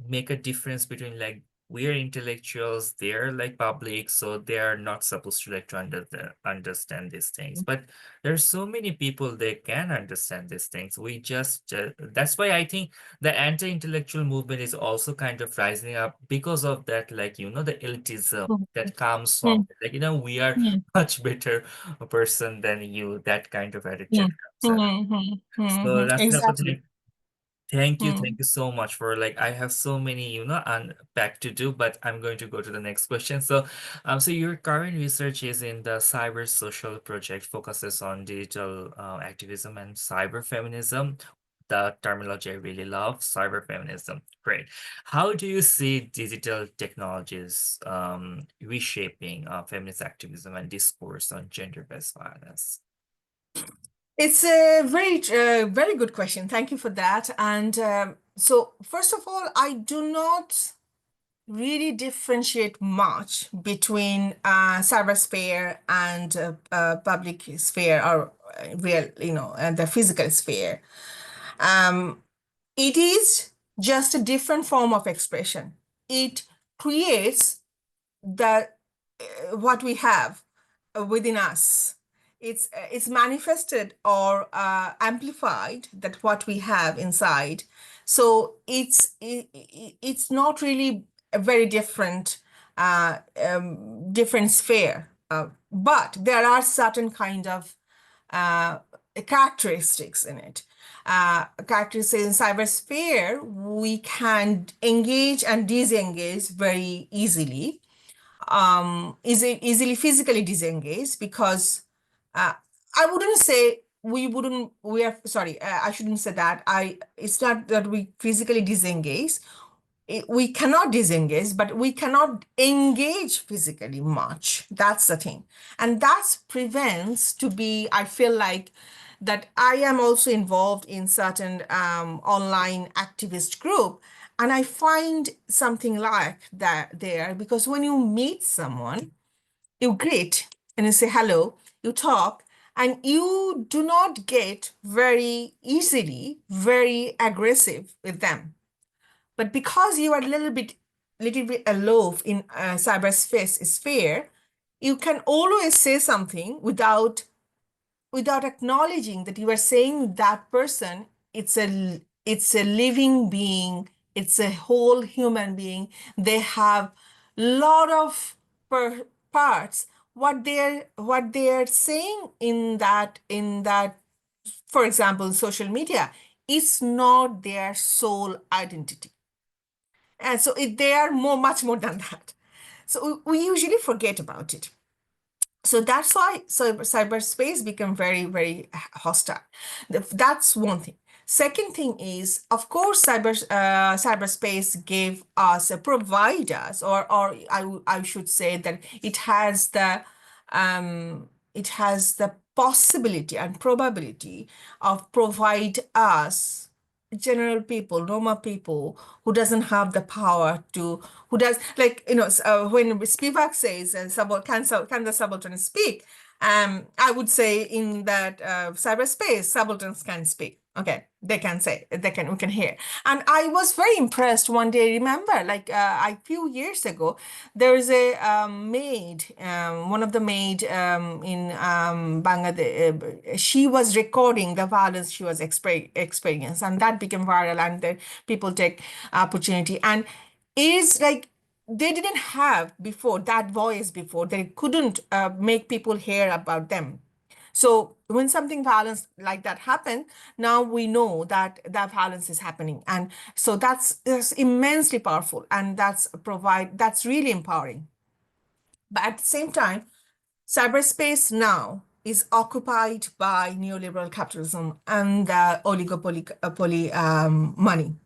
A: make a difference between like we're intellectuals, they're like public, so they're not supposed to like to understand these things. But there's so many people they can understand these things. We just that's why I think the anti-intellectual movement is also kind of rising up because of that, like the elitism that comes from
B: Mhm.
A: like we are
B: Mhm.
A: much better a person than you. That kind of attitude
B: Mhm.
A: comes in.
B: Mhm.
A: So
B: Mhm.
A: that's
B: Exactly.
A: thank
B: Mhm.
A: you so much for like I have so many, unpack to do, but I'm going to go to the next question. So your current research is in the CyberSocial project, focuses on digital activism and cyber feminism. The terminology I really love, cyber feminism. Great. How do you see digital technologies reshaping feminist activism and discourse on gender-based violence?
B: It's a very good question. Thank you for that. And so, first of all, I do not really differentiate much between cybersphere and public sphere or real, and the physical sphere. Um, it is just a different form of expression. It creates the what we have within us. It's manifested or amplified that what we have inside. So it's not really a very different sphere. But there are certain kind of uh, characteristics in it. Characteristics in cybersphere, we can engage and disengage very easily. Easily physically disengaged because uh, I wouldn't say we are sorry, I shouldn't say that. It's not that we physically disengage. We cannot disengage, but we cannot engage physically much. That's the thing. And that prevents to be, I feel like that I am also involved in certain online activist group. And I find something like that there because when you meet someone, you greet and you say hello, you talk, and you do not get very easily very aggressive with them. But because you are a little bit aloof in cyberspace sphere, you can always say something without acknowledging that you are saying that person, it's a living being, it's a whole human being. They have lot of parts. What they're saying in that, for example, social media, is not their sole identity. And so they are much more than that. So we usually forget about it. So that's why cyberspace become very, very hostile. That's one thing. Second thing is, of course, cyberspace gave us, provide us, or I should say that it has the possibility and probability of provide us general people, normal people who doesn't have the power to, who does, like, when Spivak says, can the subaltern speak? I would say in that cyberspace, subalterns can speak. Okay, they can say, we can hear. And I was very impressed one day. Remember, like a few years ago, there is a maid, one of the maid in Bangladesh. She was recording the violence she was experiencing, and that became viral. And then people take opportunity, and it's like they didn't have before that voice before. They couldn't make people hear about them. So when something violence like that happened, now we know that that violence is happening. And so that's immensely powerful, and that's really empowering. But at the same time, cyberspace now is occupied by neoliberal capitalism and the oligopoly money.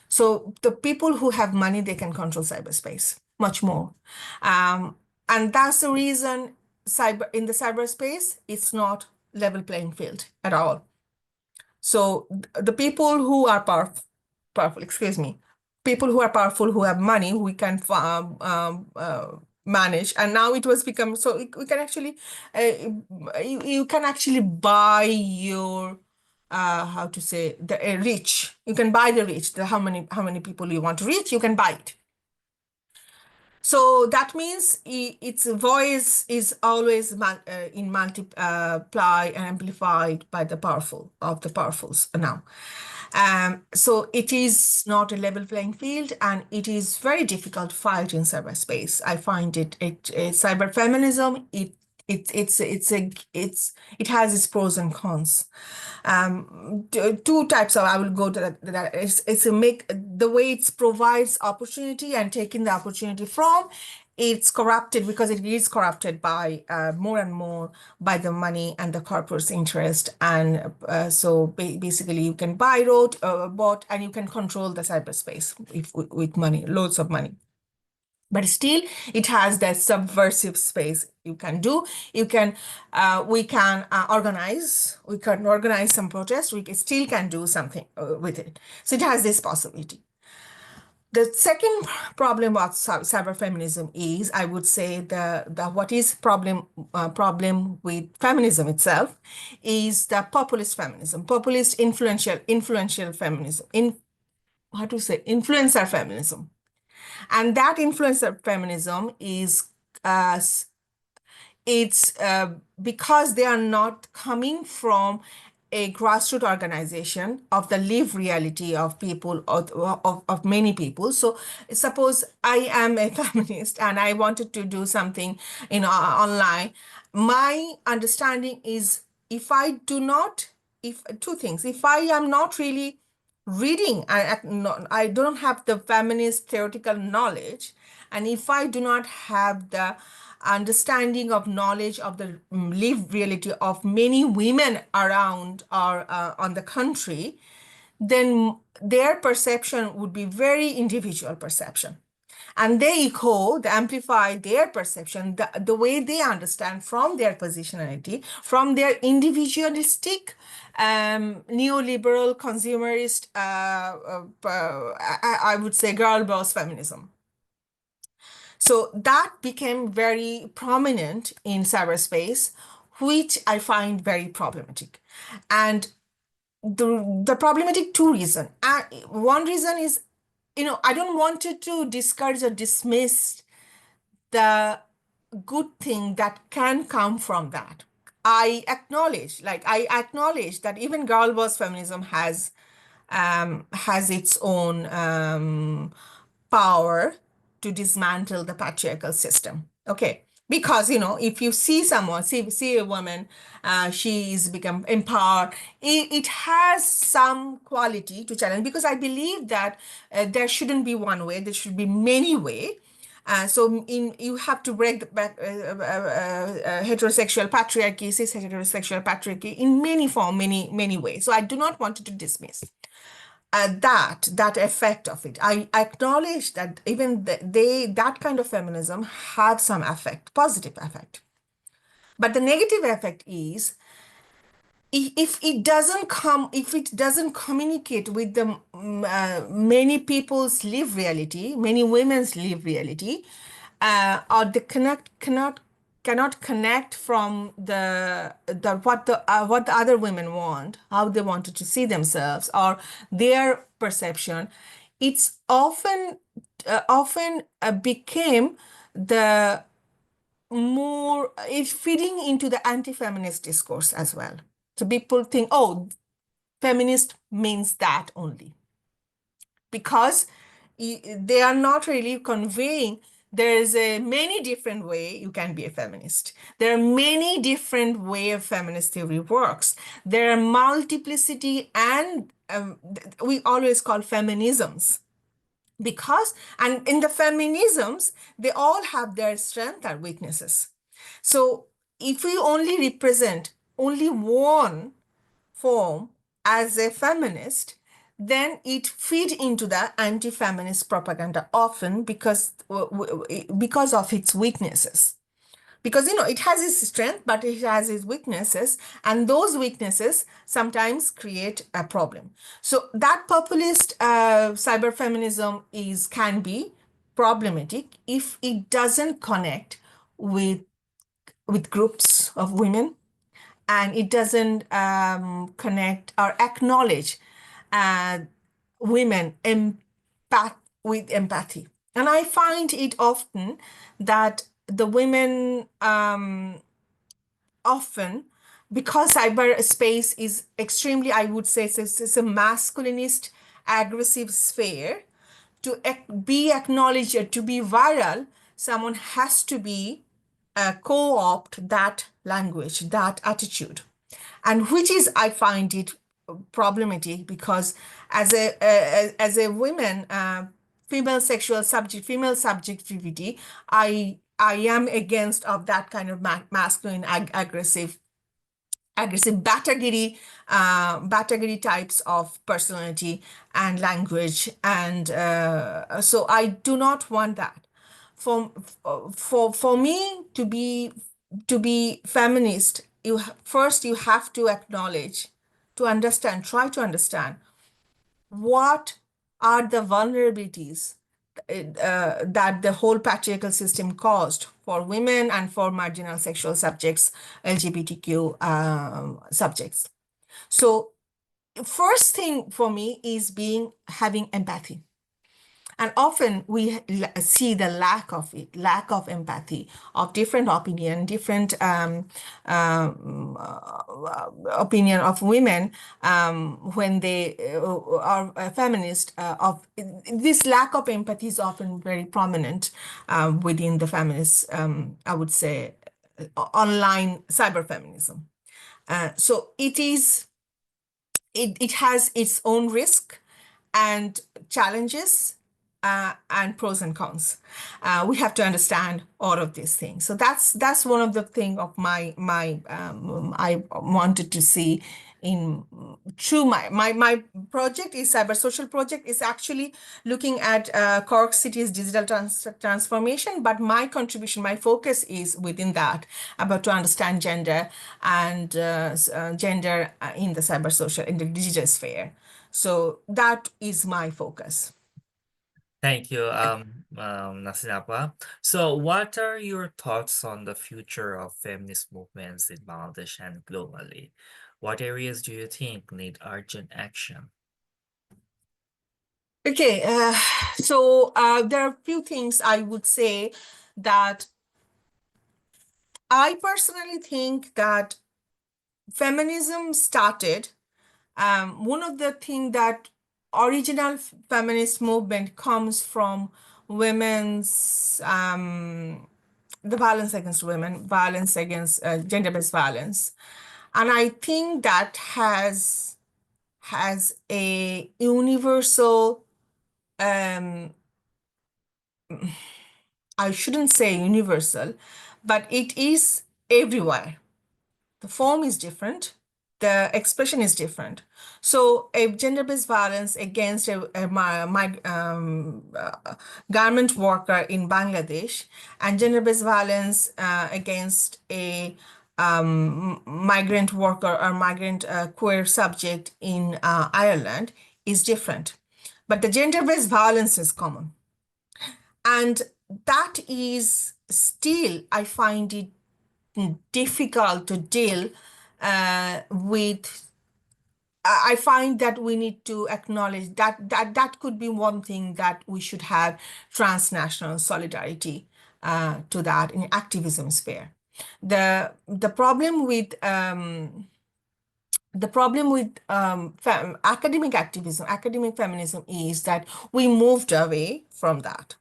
B: So the people who have money, they can control cyberspace much more. Um, and that's the reason in the cyberspace, it's not level playing field at all. So the people who are powerful, excuse me, people who are powerful, who have money, who we can manage. And now it was become so we can actually, you can actually buy your, how to say, the reach. You can buy the reach. How many people you want to reach, you can buy it. So that means its voice is always in multiply and amplified by the powerful of the powerfuls now. So it is not a level playing field, and it is very difficult to fight in cyberspace. I find cyber feminism. It has its pros and cons. Two types of, I will go to that. It's a make the way it provides opportunity and taking the opportunity from, it's corrupted because it is corrupted by more and more by the money and the corporate interest. And so basically you can buy bot, and you can control the cyberspace with money, loads of money. But still, it has that subversive space you can do. We can organize some protests. We still can do something with it. So it has this possibility. The second problem with cyber feminism is, I would say, the what is problem with feminism itself is the populist feminism, populist influential feminism, how to say, influencer feminism. And that influencer feminism is uh, it's because they are not coming from a grassroots organization of the lived reality of people, of many people. So suppose I am a feminist and I wanted to do something online. My understanding is, if I do not, if two things, if I am not really reading, I don't have the feminist theoretical knowledge, and if I do not have the understanding of knowledge of the lived reality of many women around or on the country, then their perception would be very individual perception. And they amplify their perception, the way they understand from their positionality, from their individualistic, neoliberal, consumerist, I would say girl boss feminism. So that became very prominent in cyberspace, which I find very problematic. And the problematic two reason. One reason is, I don't want to discourage or dismiss the good thing that can come from that. I acknowledge that even girl boss feminism has its own power to dismantle the patriarchal system. Okay. Because, if you see someone, see a woman, she is become empowered, it has some quality to challenge, because I believe that there shouldn't be one way, there should be many way. You have to break the back, heterosexual patriarchy, cis heterosexual patriarchy in many form, many ways. So I do not want to dismiss that effect of it. I acknowledge that even that kind of feminism had some effect, positive effect. But the negative effect is, if it doesn't communicate with the many people's live reality, many women's live reality, or they cannot connect from what the other women want, how they wanted to see themselves, or their perception, it's often became the more it's feeding into the anti-feminist discourse as well. So people think, oh, feminist means that only, because they are not really conveying there is a many different way you can be a feminist. There are many different way of feminist theory works. There are multiplicity, and we always call feminisms, and in the feminisms, they all have their strengths and weaknesses. So if we only represent only one form as a feminist, then it feeds into the anti-feminist propaganda often, because of its weaknesses. Because it has its strength, but it has its weaknesses, and those weaknesses sometimes create a problem. So that populist cyber feminism can be problematic if it doesn't connect with groups of women, and it doesn't connect or acknowledge uh, women with empathy. And I find it often that the women often, because cyberspace is extremely, I would say, it's a masculinist, aggressive sphere, to be acknowledged or to be viral, someone has to be co-opt that language, that attitude. And which is, I find it problematic, because as a woman, female subjectivity, I am against of that kind of masculine aggressive batagiri types of personality and language, and so I do not want that. For me to be feminist, first you have to acknowledge, try to understand what are the vulnerabilities that the whole patriarchal system caused for women and for marginal sexual subjects, LGBTQ subjects. So first thing for me is having empathy. And often we see the lack of empathy, of different opinion, different opinion of women when they are feminist. Of this lack of empathy is often very prominent within the feminist, I would say, online cyber feminism. So it has its own risk and challenges, and pros and cons. We have to understand all of these things. So that's one of the thing of my I wanted to see in through my project is CyberSocial project is actually looking at Cork City's digital transformation, but my contribution, my focus is within that, about to understand gender and gender in the cybersocial, in the digital sphere. So that is my focus.
A: Thank you, Nasinapa. So, what are your thoughts on the future of feminist movements in Bangladesh and globally? What areas do you think need urgent action?
B: Okay, so there are a few things I would say that I personally think that feminism started. One of the things that original feminist movement comes from women's the violence against women, violence against gender-based violence, and I think that has a universal um, I shouldn't say universal, but it is everywhere. The form is different, the expression is different. So, a gender-based violence against a garment worker in Bangladesh and gender-based violence against a migrant worker or migrant queer subject in Ireland is different. But the gender-based violence is common. And that is still, I find it difficult to deal with. I find that we need to acknowledge that could be one thing that we should have transnational solidarity to that in activism sphere. The problem with academic activism, academic feminism is that we moved away from that.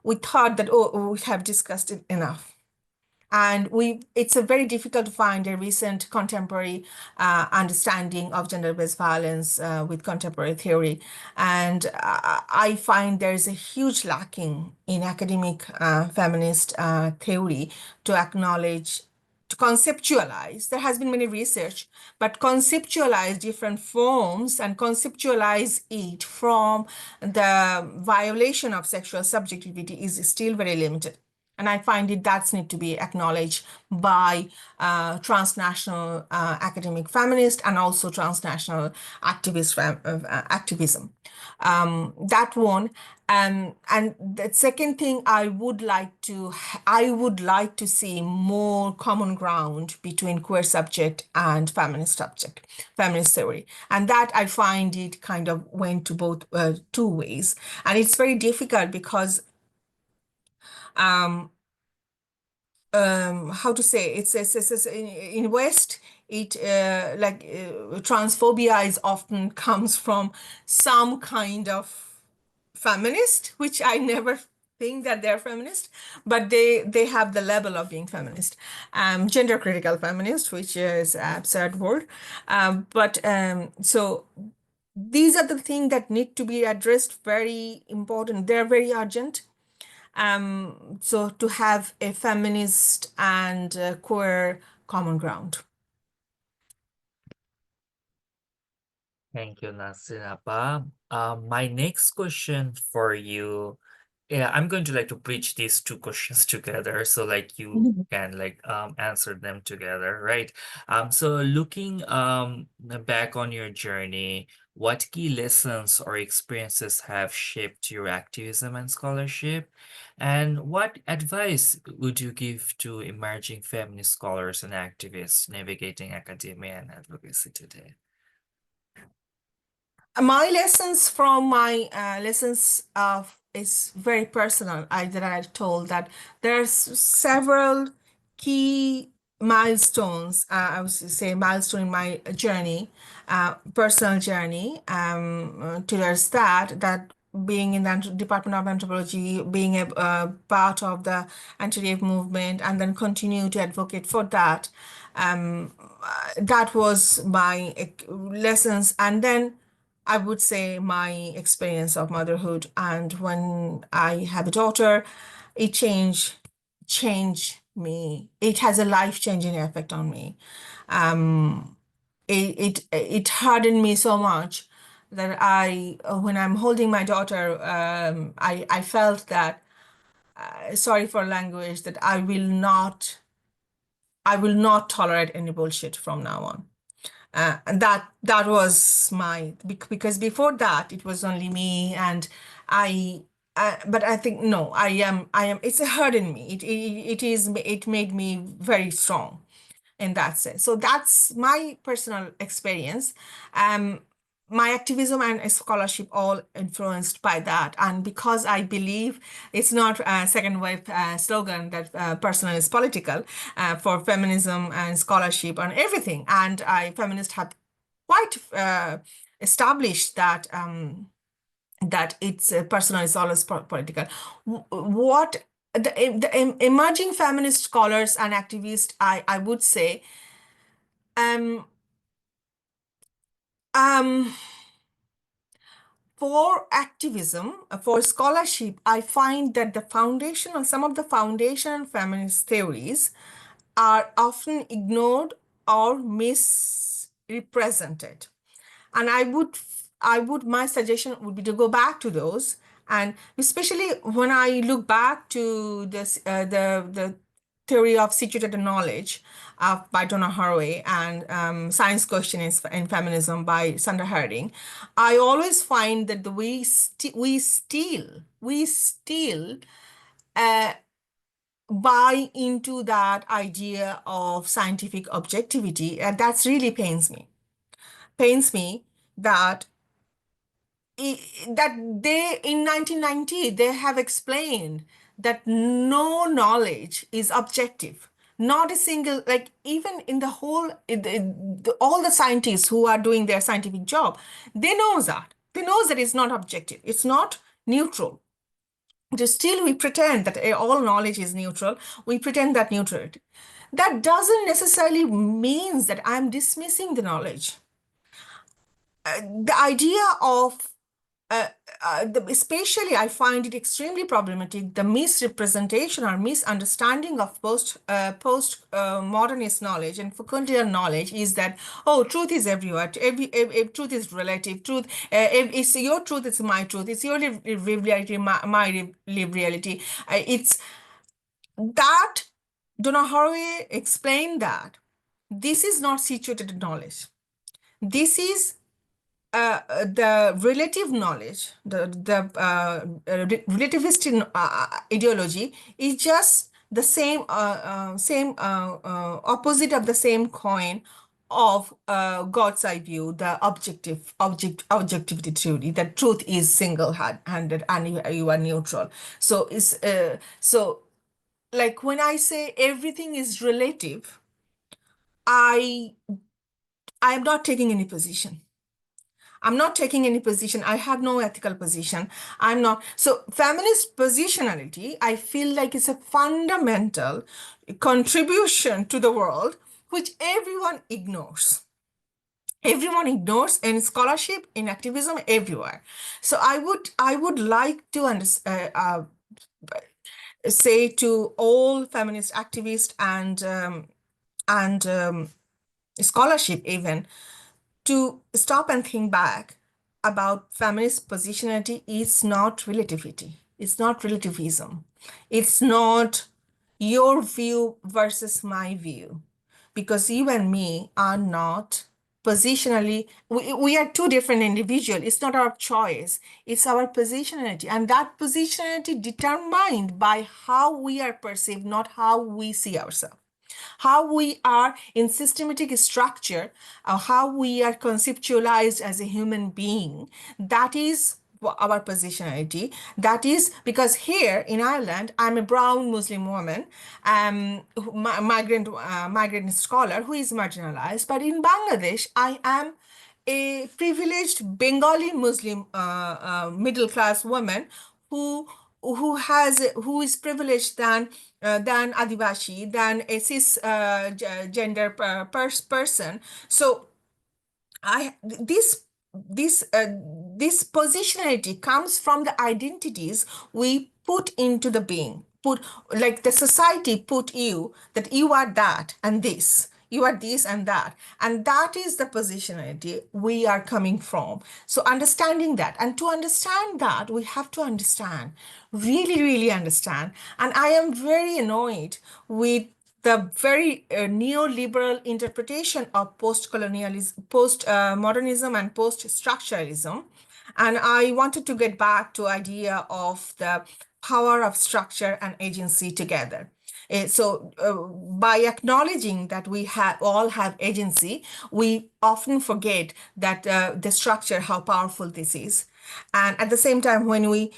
B: We thought that, oh, we have discussed it enough. And it's a very difficult to find a recent contemporary understanding of gender-based violence with contemporary theory. And I find there's a huge lacking in academic feminist theory to acknowledge, to conceptualize. There has been many research, but conceptualize different forms and conceptualize it from the violation of sexual subjectivity is still very limited. And I find it that's need to be acknowledged by transnational academic feminists and also transnational activism. That one. And the second thing I would like to see more common ground between queer subject and feminist subject, feminist theory. And that I find it kind of went to both two ways. And it's very difficult because um, how to say it's in West it transphobia is often comes from some kind of feminist, which I never think that they're feminist, but they have the label of being feminist, gender critical feminist, which is an absurd word, so these are the things that need to be addressed, very important, they're very urgent. So to have a feminist and queer common ground.
A: Thank you, Nasinapa. My next question for you, yeah, I'm going to like to bridge these two questions together, so like you
B: Mhm.
A: can like answer them together, right? So looking back on your journey, what key lessons or experiences have shaped your activism and scholarship? And what advice would you give to emerging feminist scholars and activists navigating academia and advocacy today?
B: My lessons from my lessons of is very personal. I told that there's several key milestones. I would say milestone in my journey, personal journey. Towards that being in the Department of Anthropology, being a part of the anti-rape movement, and then continue to advocate for that. That was my lessons, and then I would say my experience of motherhood. And when I have a daughter, it changed me. It has a life-changing effect on me. Um, it hardened me so much that when I'm holding my daughter, I felt that, sorry for language, that I will not tolerate any bullshit from now on. And that was because before that it was only me, and I but I think no, I am. It's a hurt in me. It made me very strong in that sense. So that's my personal experience. Um, my activism and scholarship all influenced by that. And because I believe it's not a second wave slogan that personal is political for feminism and scholarship and everything. And feminists have quite established that. That it's personal is always political. What the emerging feminist scholars and activists, I would say, um, um, for activism, for scholarship, I find that some of the foundational feminist theories are often ignored or misrepresented. And my suggestion would be to go back to those. And especially when I look back to the theory of situated knowledge by Donna Haraway and science questioning in feminism by Sandra Harding, I always find that we still uh, buy into that idea of scientific objectivity, and that's really pains me that that they in 1990 they have explained that no knowledge is objective, not a single, like even in the whole all the scientists who are doing their scientific job, they knows that it's not objective, it's not neutral. Just still we pretend that all knowledge is neutral, we pretend that neutrality, that doesn't necessarily means that I'm dismissing the knowledge. The idea of especially I find it extremely problematic, the misrepresentation or misunderstanding of post modernist knowledge and Foucauldian knowledge is that, oh, truth is everywhere, truth is relative, truth, if it's your truth, it's my truth, it's your live reality, my live reality. It's that Donna Haraway explained that this is not situated knowledge. This is the relative knowledge, the relativist ideology is just the same opposite of the same coin of God's eye view, the objectivity theory. That truth is single-handed and you are neutral. So like when I say everything is relative, I I am not taking any position. I'm not taking any position. I have no ethical position. I'm not. So, feminist positionality, I feel like it's a fundamental contribution to the world, which everyone ignores. Everyone ignores in scholarship, in activism, everywhere. So, I would like to say to all feminist activists and scholarship even, to stop and think back about feminist positionality is not relativity. It's not relativism. It's not your view versus my view. Because you and me are not positionally, we are two different individuals. It's not our choice, it's our positionality. And that positionality determined by how we are perceived, not how we see ourselves, how we are in systematic structure, how we are conceptualized as a human being. That is our positionality. That is because here in Ireland, I'm a brown Muslim woman, migrant scholar who is marginalized. But in Bangladesh, I am a privileged Bengali Muslim middle class woman who who is privileged than Adivashi, than a cis gender person. So I this positionality comes from the identities we put into the being, put, like the society put you, that you are that and this, you are this and that is the positionality we are coming from. So understanding that, and to understand that, we have to understand, really understand. And I am very annoyed with the very neoliberal interpretation of post-colonialism, post-modernism, and post-structuralism. And I wanted to get back to idea of the power of structure and agency together. By acknowledging that we all have agency, we often forget that the structure, how powerful this is. And at the same time, when we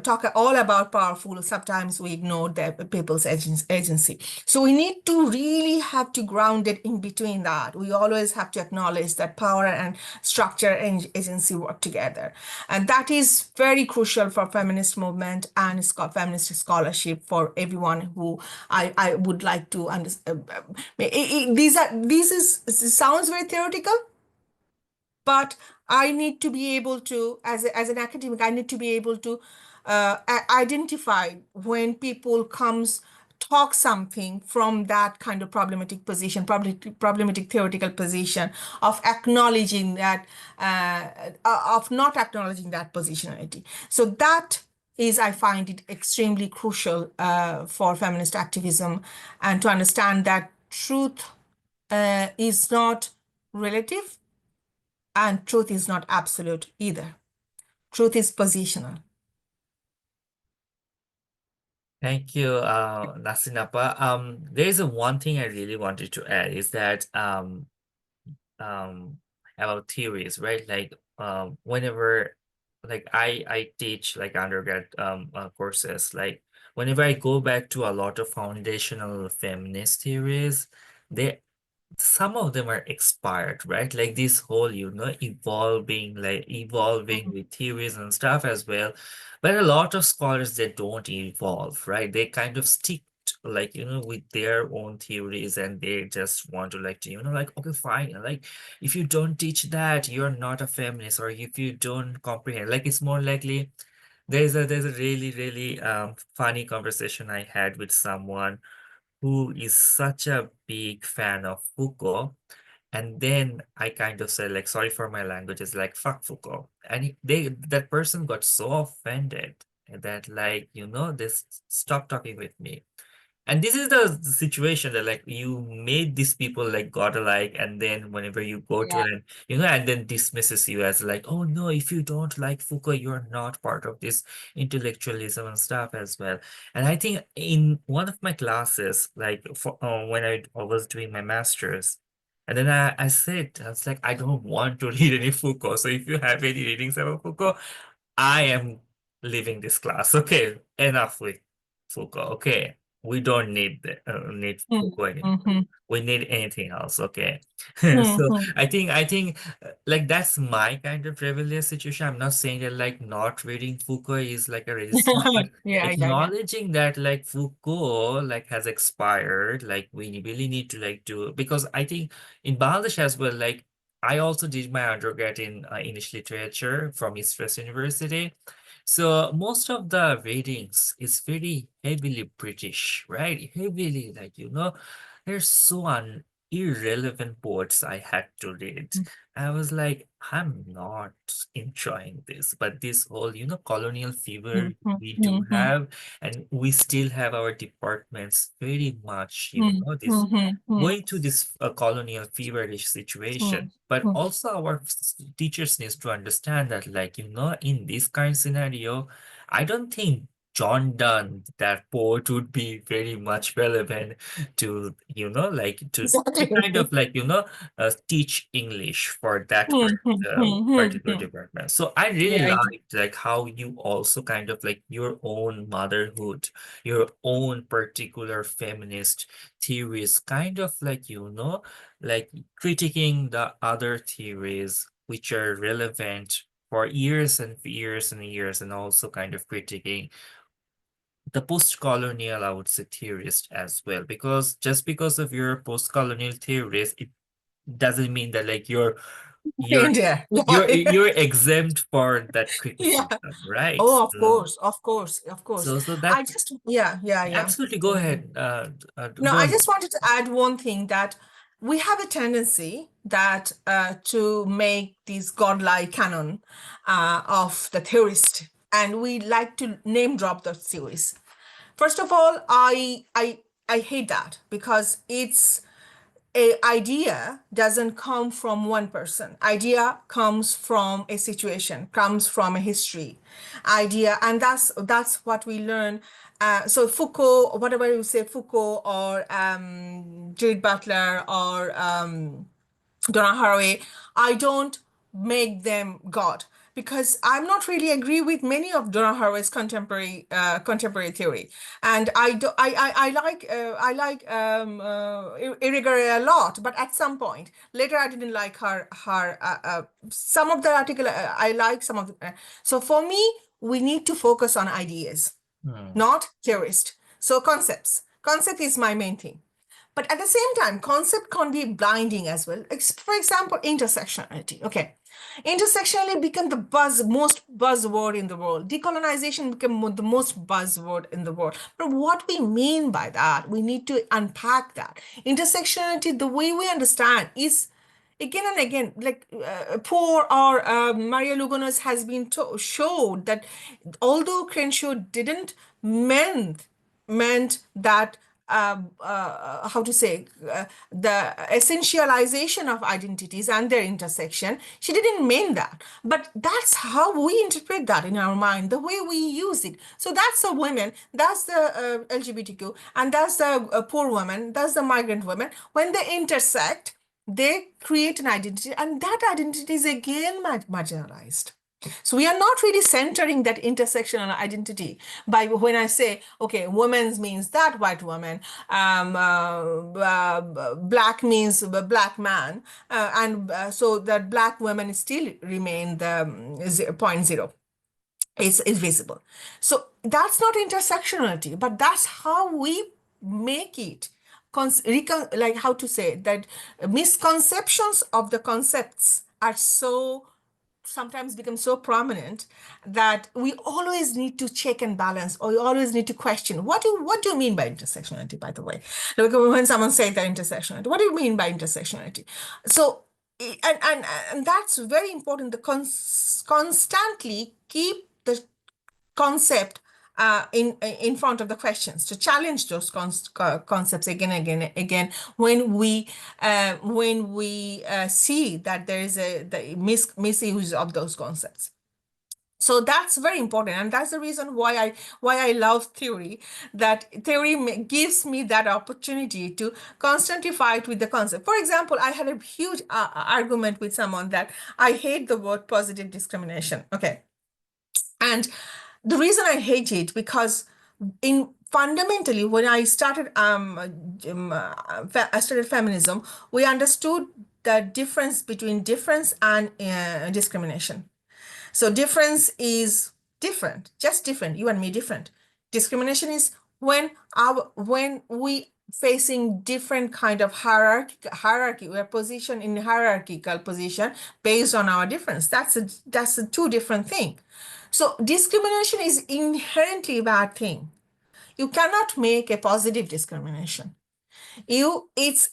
B: talk all about powerful, sometimes we ignore the people's agency. So we need to really have to ground it in between that. We always have to acknowledge that power and structure and agency work together. And that is very crucial for feminist movement and feminist scholarship for everyone who I would like to understand. This sounds very theoretical, but I need to be able to, as an academic, I need to be able to identify when people comes talk something from that kind of problematic position, problematic theoretical position of acknowledging that, of not acknowledging that positionality. So that is, I find it extremely crucial for feminist activism, and to understand that truth is not relative, and truth is not absolute either. Truth is positional.
A: Thank you, Nasinapa. There's a one thing I really wanted to add is that um about theories, right? Like whenever like I teach like undergrad courses, like whenever I go back to a lot of foundational feminist theories, they some of them are expired, right? Like this whole, evolving with theories and stuff as well. But a lot of scholars, they don't evolve, right? They kind of stick like, with their own theories, and they just want to like, like, okay, fine. Like if you don't teach that, you're not a feminist, or if you don't comprehend, like it's more likely there's a really, really funny conversation I had with someone who is such a big fan of Foucault. And then I kind of said, like, sorry for my language, it's like, fuck Foucault. And that person got so offended that, like, this stop talking with me. And this is the situation that like you made these people like godlike, and then whenever you go to
B: Yeah.
A: them, and then dismisses you as like, oh no, if you don't like Foucault, you're not part of this intellectualism and stuff as well. And I think in one of my classes, like when I was doing my master's, and then I said, I was like, I don't want to read any Foucault. So if you have any readings about Foucault, I am leaving this class. Okay, enough with Foucault. Okay, we don't need
B: Mm,
A: Foucault anymore.
B: mhm,
A: We need anything else. Okay, so
B: mhm.
A: I think like that's my kind of rebellious situation. I'm not saying that like not reading Foucault is like a resistance, but
B: Yeah, yeah, yeah.
A: acknowledging that like Foucault like has expired. Like we really need to like do, because I think in Bangladesh as well, like I also did my undergrad in English literature from East West University. So most of the readings is very heavily British, right? Heavily, like, there's so irrelevant poets I had to read. I was like, I'm not enjoying this. But this whole, colonial fever
B: Mhm,
A: we do
B: mhm,
A: have, and we still have our departments very much,
B: mhm,
A: this
B: mhm, mhm,
A: going through this colonial feverish situation.
B: mhm,
A: But
B: mhm.
A: also our teachers needs to understand that, like, in this kind of scenario, I don't think John Donne, that poet, would be very much relevant to, like to
B: Exactly.
A: kind of like, teach English for that
B: Mhm, mhm,
A: particular
B: mhm.
A: department. So I really
B: Yeah,
A: liked like how you also kind of like your own motherhood, your own particular feminist theories, kind of like, like critiquing the other theories which are relevant for years and years and years, and also kind of critiquing the post-colonial, I would say, theorist as well. Because just because of your post-colonial theorist, it doesn't mean that like you're
B: India.
A: you're
B: Yeah.
A: you're exempt for that
B: Yeah.
A: criticism, right?
B: Oh, of course, of course, of course.
A: So
B: I
A: that
B: just, yeah, yeah, yeah.
A: absolutely, go
B: Mhm.
A: ahead.
B: No,
A: Go
B: I
A: ahead.
B: just wanted to add one thing, that we have a tendency that to make this godlike canon of the theorist, and we like to name drop the theories. First of all, I hate that, because a idea doesn't come from one person. Idea comes from a situation, comes from a history. Idea, and that's what we learn. So Foucault, whatever you say, Foucault or Judith Butler or Donna Haraway, I don't make them God because I'm not really agree with many of Donna Haraway's contemporary theory, and I do I like Irigaray a lot, but at some point later I didn't like some of the article I like some of the, so for me we need to focus on ideas,
A: Hmm.
B: not theorists. So concept is my main thing. But at the same time, concept can be blinding as well. For example, intersectionality. Okay. Intersectionality became the most buzzword in the world. Decolonization became the most buzzword in the world. But what we mean by that, we need to unpack that. Intersectionality, the way we understand, is again and again, like poor or Maria Lugones has been showed that although Crenshaw didn't meant that how to say the essentialization of identities and their intersection, she didn't mean that, but that's how we interpret that in our mind, the way we use it. So that's the women, that's the LGBTQ, and that's the poor woman, that's the migrant women. When they intersect, they create an identity, and that identity is again marginalized. So we are not really centering that intersectional identity by when I say, okay, women's means that white woman, black means black man, and so that black women still remain the point zero. It's visible. So that's not intersectionality, but that's how we make it. Like how to say that misconceptions of the concepts are so sometimes become so prominent that we always need to check and balance, or we always need to question what do you mean by intersectionality, by the way. Like when someone says that intersectionality, what do you mean by intersectionality? So and that's very important, the constantly keep the concept in front of the questions, to challenge those concepts again again when we see that there is the misuse of those concepts. So that's very important, and that's the reason why I love theory. That theory gives me that opportunity to constantly fight with the concept. For example, I had a huge argument with someone that I hate the word positive discrimination. Okay, and the reason I hate it, because in fundamentally when I started I started feminism, we understood the difference between difference and discrimination. So difference is different, just different, you and me different. Discrimination is when we facing different kind of hierarchy, we're positioned in hierarchical position based on our difference. That's a two different thing. So discrimination is inherently a bad thing. You cannot make a positive discrimination. It's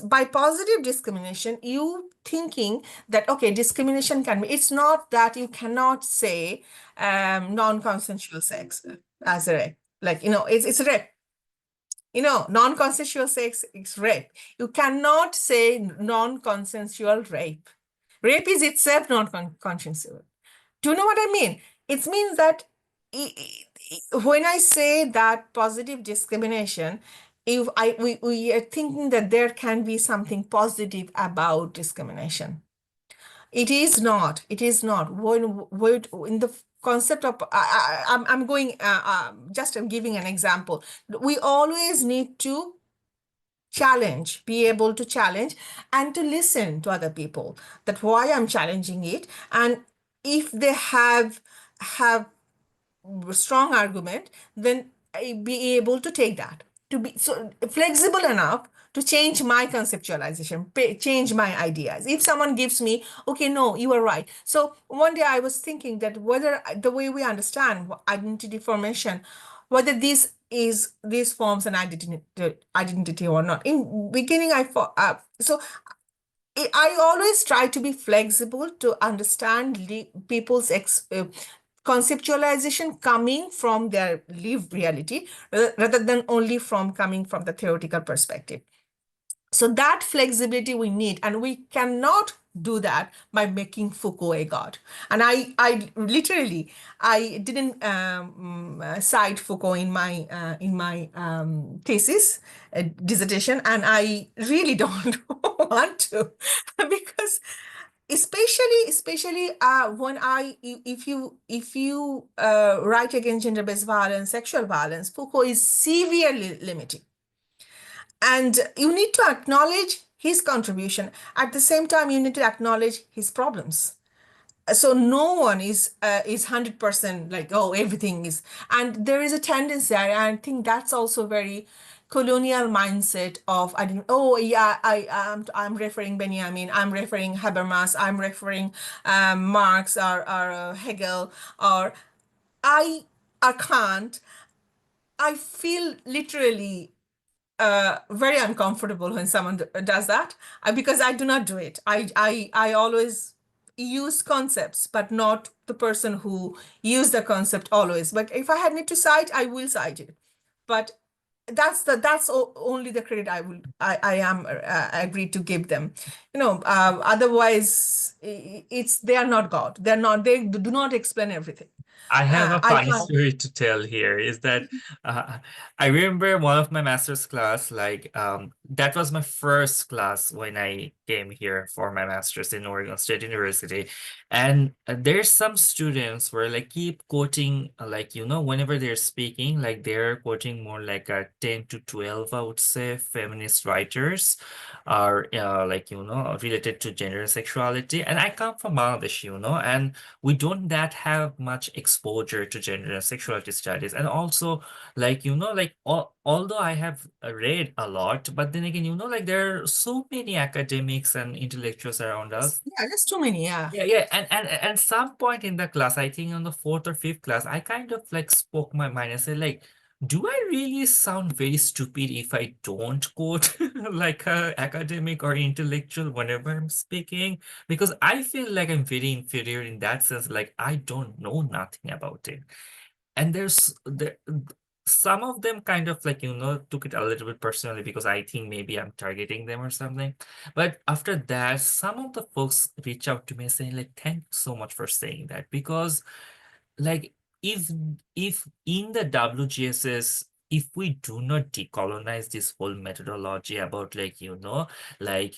B: by positive discrimination, you thinking that, okay, discrimination can be, it's not that you cannot say non-consensual sex as a rape. Like, it's a rape. Non-consensual sex is rape. You cannot say non-consensual rape. Rape is itself non-consensual. Do you know what I mean? It means that when I say that positive discrimination, if we are thinking that there can be something positive about discrimination. It is not. It is not. When in the concept of I'm going just giving an example. We always need to be able to challenge and to listen to other people, that why I'm challenging it, and if they have strong argument, then I be able to take that, to be so flexible enough to change my conceptualization, change my ideas. If someone gives me, okay, no, you are right. So one day I was thinking that whether the way we understand identity formation, whether this forms an identity or not. In beginning, I thought so. I always try to be flexible to understand people's conceptualization coming from their lived reality rather than only from coming from the theoretical perspective. So that flexibility we need, and we cannot do that by making Foucault a god. And I literally, I didn't cite Foucault in my thesis, dissertation, and I really don't want to, because especially when if you write against gender-based violence, sexual violence, Foucault is severely limiting. And you need to acknowledge his contribution. At the same time, you need to acknowledge his problems. So no one is 100% like, oh, everything is. And there is a tendency, I think that's also very colonial mindset of, I didn't, oh yeah, I'm referring Benjamin, I'm referring Habermas, I'm referring Marx or Hegel, or I I can't. I feel literally very uncomfortable when someone does that, because I do not do it. I always use concepts, but not the person who used the concept always. But if I had need to cite, I will cite it. But only the credit I am agreed to give them. Otherwise it's they are not God. They do not explain everything.
A: I have a
B: I
A: funny
B: can't.
A: story to tell here is that uh, I remember one of my master's class, like that was my first class when I came here for my master's in Oregon State University. And there's some students where like keep quoting like whenever they're speaking, like they're quoting more like a 10 to 12, I would say, feminist writers are like related to gender and sexuality. And I come from Bangladesh, and we don't that have much exposure to gender and sexuality studies. And also like like although I have read a lot, but then again like there are so many academics and intellectuals around us.
B: Yeah, that's too many. Yeah.
A: Yeah, and some point in the class, I think on the fourth or fifth class, I kind of like spoke my mind and said like, do I really sound very stupid if I don't quote like a academic or intellectual whenever I'm speaking? Because I feel like I'm very inferior in that sense, like I don't know nothing about it. And some of them kind of like took it a little bit personally because I think maybe I'm targeting them or something. But after that, some of the folks reach out to me saying like, thank you so much for saying that, because like if if in the WGSS, if we do not decolonize this whole methodology about like like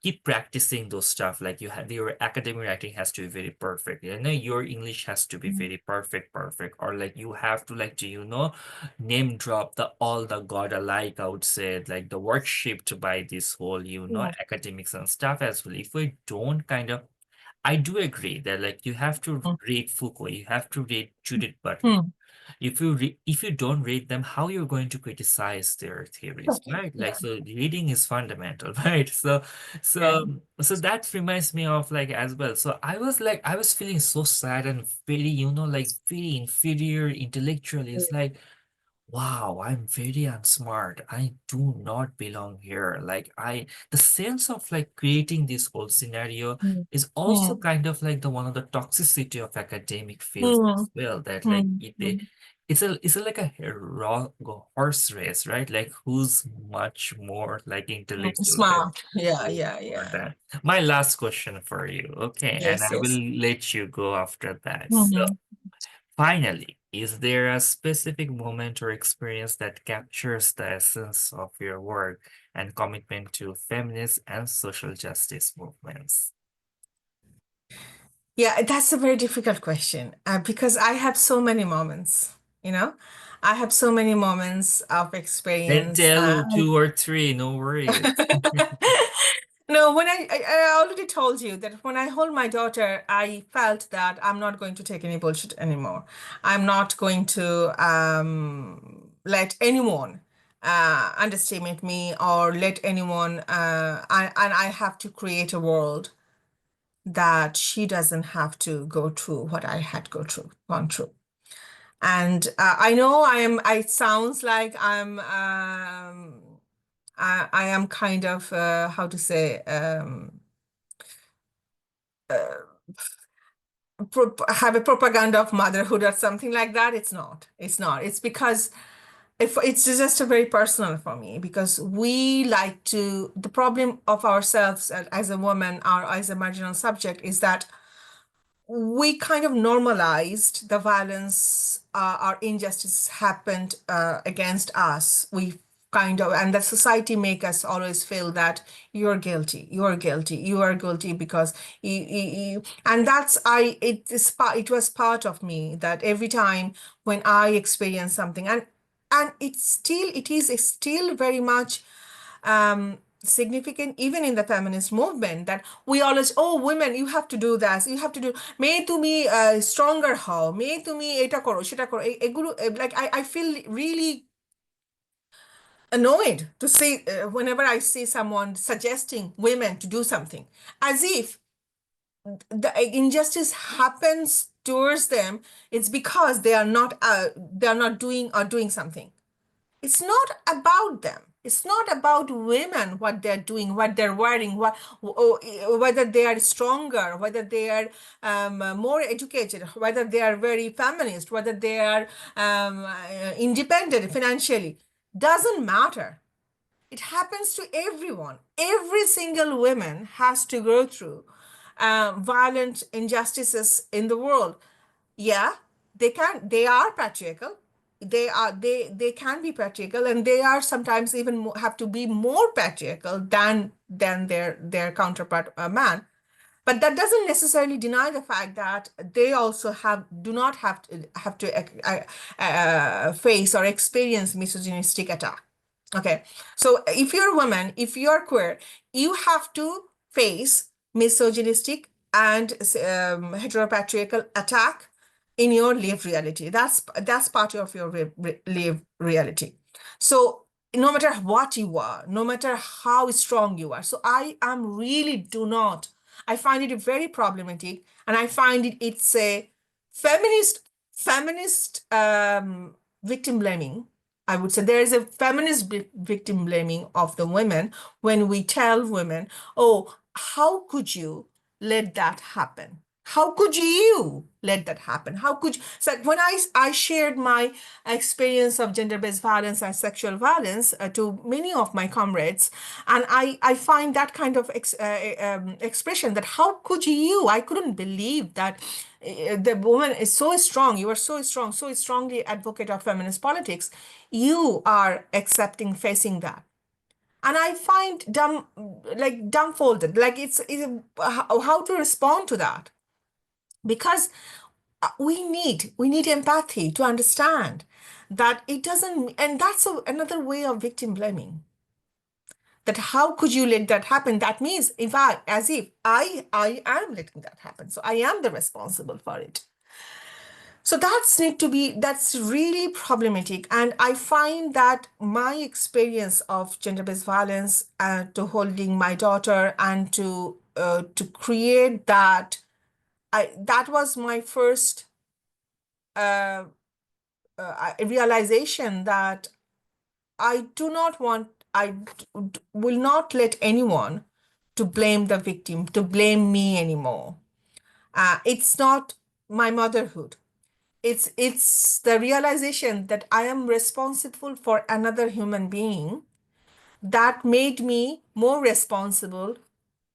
A: keep practicing those stuff, like you have your academic writing has to be very perfect, your English has to be very perfect, or like you have to like to name drop the all the god alike, I would say, like the work shaped by this whole
B: Yeah.
A: academics and stuff as well. If we don't kind of, I do agree that like you have to
B: Mm.
A: read Foucault, you have to read Judith Butler.
B: Mm.
A: If you don't read them, how you're going to criticize their theories,
B: Okay.
A: right? Like
B: Yeah.
A: so, reading is fundamental, right? So,
B: Yeah.
A: so that reminds me of like as well. So I was feeling so sad and very like very inferior intellectually. It's like, wow, I'm very unsmart. I do not belong here. Like the sense of like creating this whole scenario
B: Mm.
A: is also
B: Mm.
A: kind of like the one of the toxicity of academic fields
B: Mm.
A: as well. That like
B: Mm. Mm.
A: it's a like a horse race, right? Like who's much more like intellectual than
B: Smart. Yeah.
A: who
B: Yeah.
A: or
B: Yeah.
A: that. My last question for you, okay, and
B: Yes.
A: I will
B: Yes.
A: let you go after that. So.
B: Mhm.
A: Finally, is there a specific moment or experience that captures the essence of your work and commitment to feminist and social justice movements?
B: Yeah, that's a very difficult question, because I have so many moments, you know, I have so many moments of
A: Then
B: experience.
A: tell two or three, no worries.
B: No, when I already told you that when I hold my daughter, I felt that I'm not going to take any bullshit anymore. I'm not going to let anyone underestimate me, or let anyone, and I have to create a world that she doesn't have to go through what I had gone through. And I know it sounds like I am kind of, how to say, have a propaganda of motherhood or something like that. It's not. It's not. It's because if it's just a very personal for me, because we like to, the problem of ourselves as a woman or as a marginal subject is that we kind of normalized the violence or injustice happened against us. We kind of, and the society make us always feel that you're guilty, you're guilty, you are guilty because and that's it was part of me that every time when I experience something, and it is still very much significant even in the feminist movement, that we always, oh, women, you have to do this, you have to do, মেয়ে তুমি stronger হও, মেয়ে তুমি এটা করো সেটা করো, এগুলো like I feel really annoyed to see whenever I see someone suggesting women to do something, as if the injustice happens towards them, it's because they are not doing or doing something. It's not about them. It's not about women, what they're doing, what they're wearing, whether they are stronger, whether they are more educated, whether they are very feminist, whether they are independent financially. Doesn't matter. It happens to everyone. Every single woman has to go through violent injustices in the world. Yeah, they are patriarchal. They can be patriarchal, and they are sometimes even have to be more patriarchal than their counterpart, man. But that doesn't necessarily deny the fact that they also do not have to face or experience misogynistic attack. Okay, so if you're a woman, if you're queer, you have to face misogynistic and heteropatriarchal attack in your lived reality. That's part of your lived reality. So no matter what you are, no matter how strong you are, so I am really do not. I find it very problematic, and I find it's a feminist victim blaming. I would say there is a feminist victim blaming of the women when we tell women, oh, how could you let that happen? How could you let that happen? How could you? So when I shared my experience of gender-based violence and sexual violence to many of my comrades, and I find that kind of expression, that how could you? I couldn't believe that the woman is so strong. You are so strong, so strongly advocate of feminist politics. You are accepting facing that. And I find dumbfolded, like it's how to respond to that, because we need empathy to understand that it doesn't, and that's another way of victim blaming. That how could you let that happen? That means if I am letting that happen, so I am the responsible for it. So that's really problematic. And I find that my experience of gender-based violence, to holding my daughter and to create that, that was my first realization that I do not want, will not let anyone to blame the victim, to blame me anymore. It's not my motherhood. It's the realization that I am responsible for another human being that made me more responsible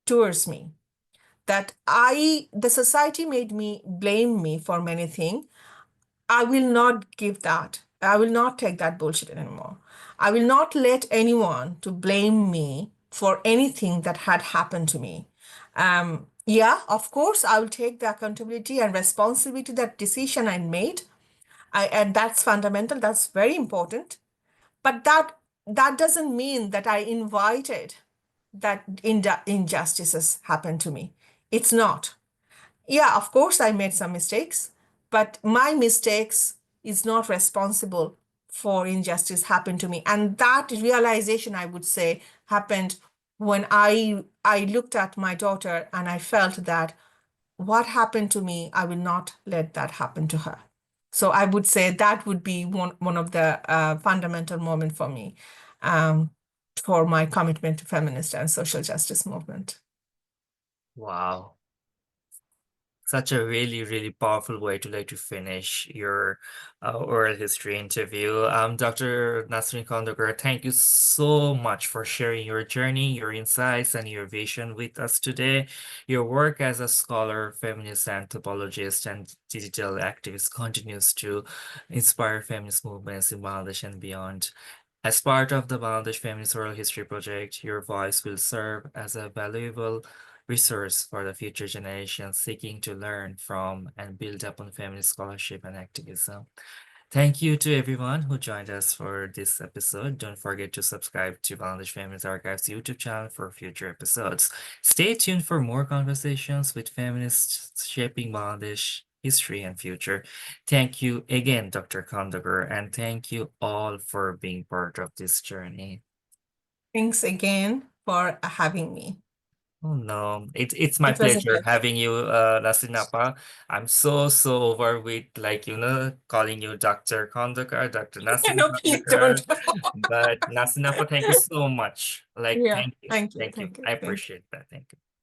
B: towards me. That the society made me blame me for many things. I will not give that. I will not take that bullshit anymore. I will not let anyone to blame me for anything that had happened to me. Yeah, of course, I will take the accountability and responsibility that decision I made. And that's fundamental. That's very important. But that doesn't mean that I invited that injustices happen to me. It's not. Yeah, of course, I made some mistakes, but my mistakes is not responsible for injustice happen to me. And that realization, I would say, happened when I looked at my daughter and I felt that what happened to me, I will not let that happen to her. So I would say that would be one of the fundamental moment for me, for my commitment to feminist and social justice movement.
A: Wow. Such a really, really powerful way to finish your oral history interview. Dr. Nasrin Khandoker, thank you so much for sharing your journey, your insights, and your vision with us today. Your work as a scholar, feminist anthropologist, and digital activist continues to inspire feminist movements in Bangladesh and beyond. As part of the Bangladesh Feminist Oral History Project, your voice will serve as a valuable resource for the future generations seeking to learn from and build upon feminist scholarship and activism. Thank you to everyone who joined us for this episode. Don't forget to subscribe to Bangladesh Feminist Archives YouTube channel for future episodes. Stay tuned for more conversations with feminists shaping Bangladesh history and future. Thank you again, Dr. Khandoker, and thank you all for being part of this journey.
B: Thanks again for having me.
A: Oh no, it's my
B: It was a
A: pleasure
B: pleasure.
A: having you, Nasinapa. I'm so over with calling you Dr. Khandekar, Dr. Nasin
B: No, please
A: Khandekar.
B: don't.
A: But Nasinapa, thank you so much.
B: Yeah,
A: Thank you.
B: thank you,
A: Thank you.
B: thank you,
A: I
B: thank you.
A: appreciate that. Thank you.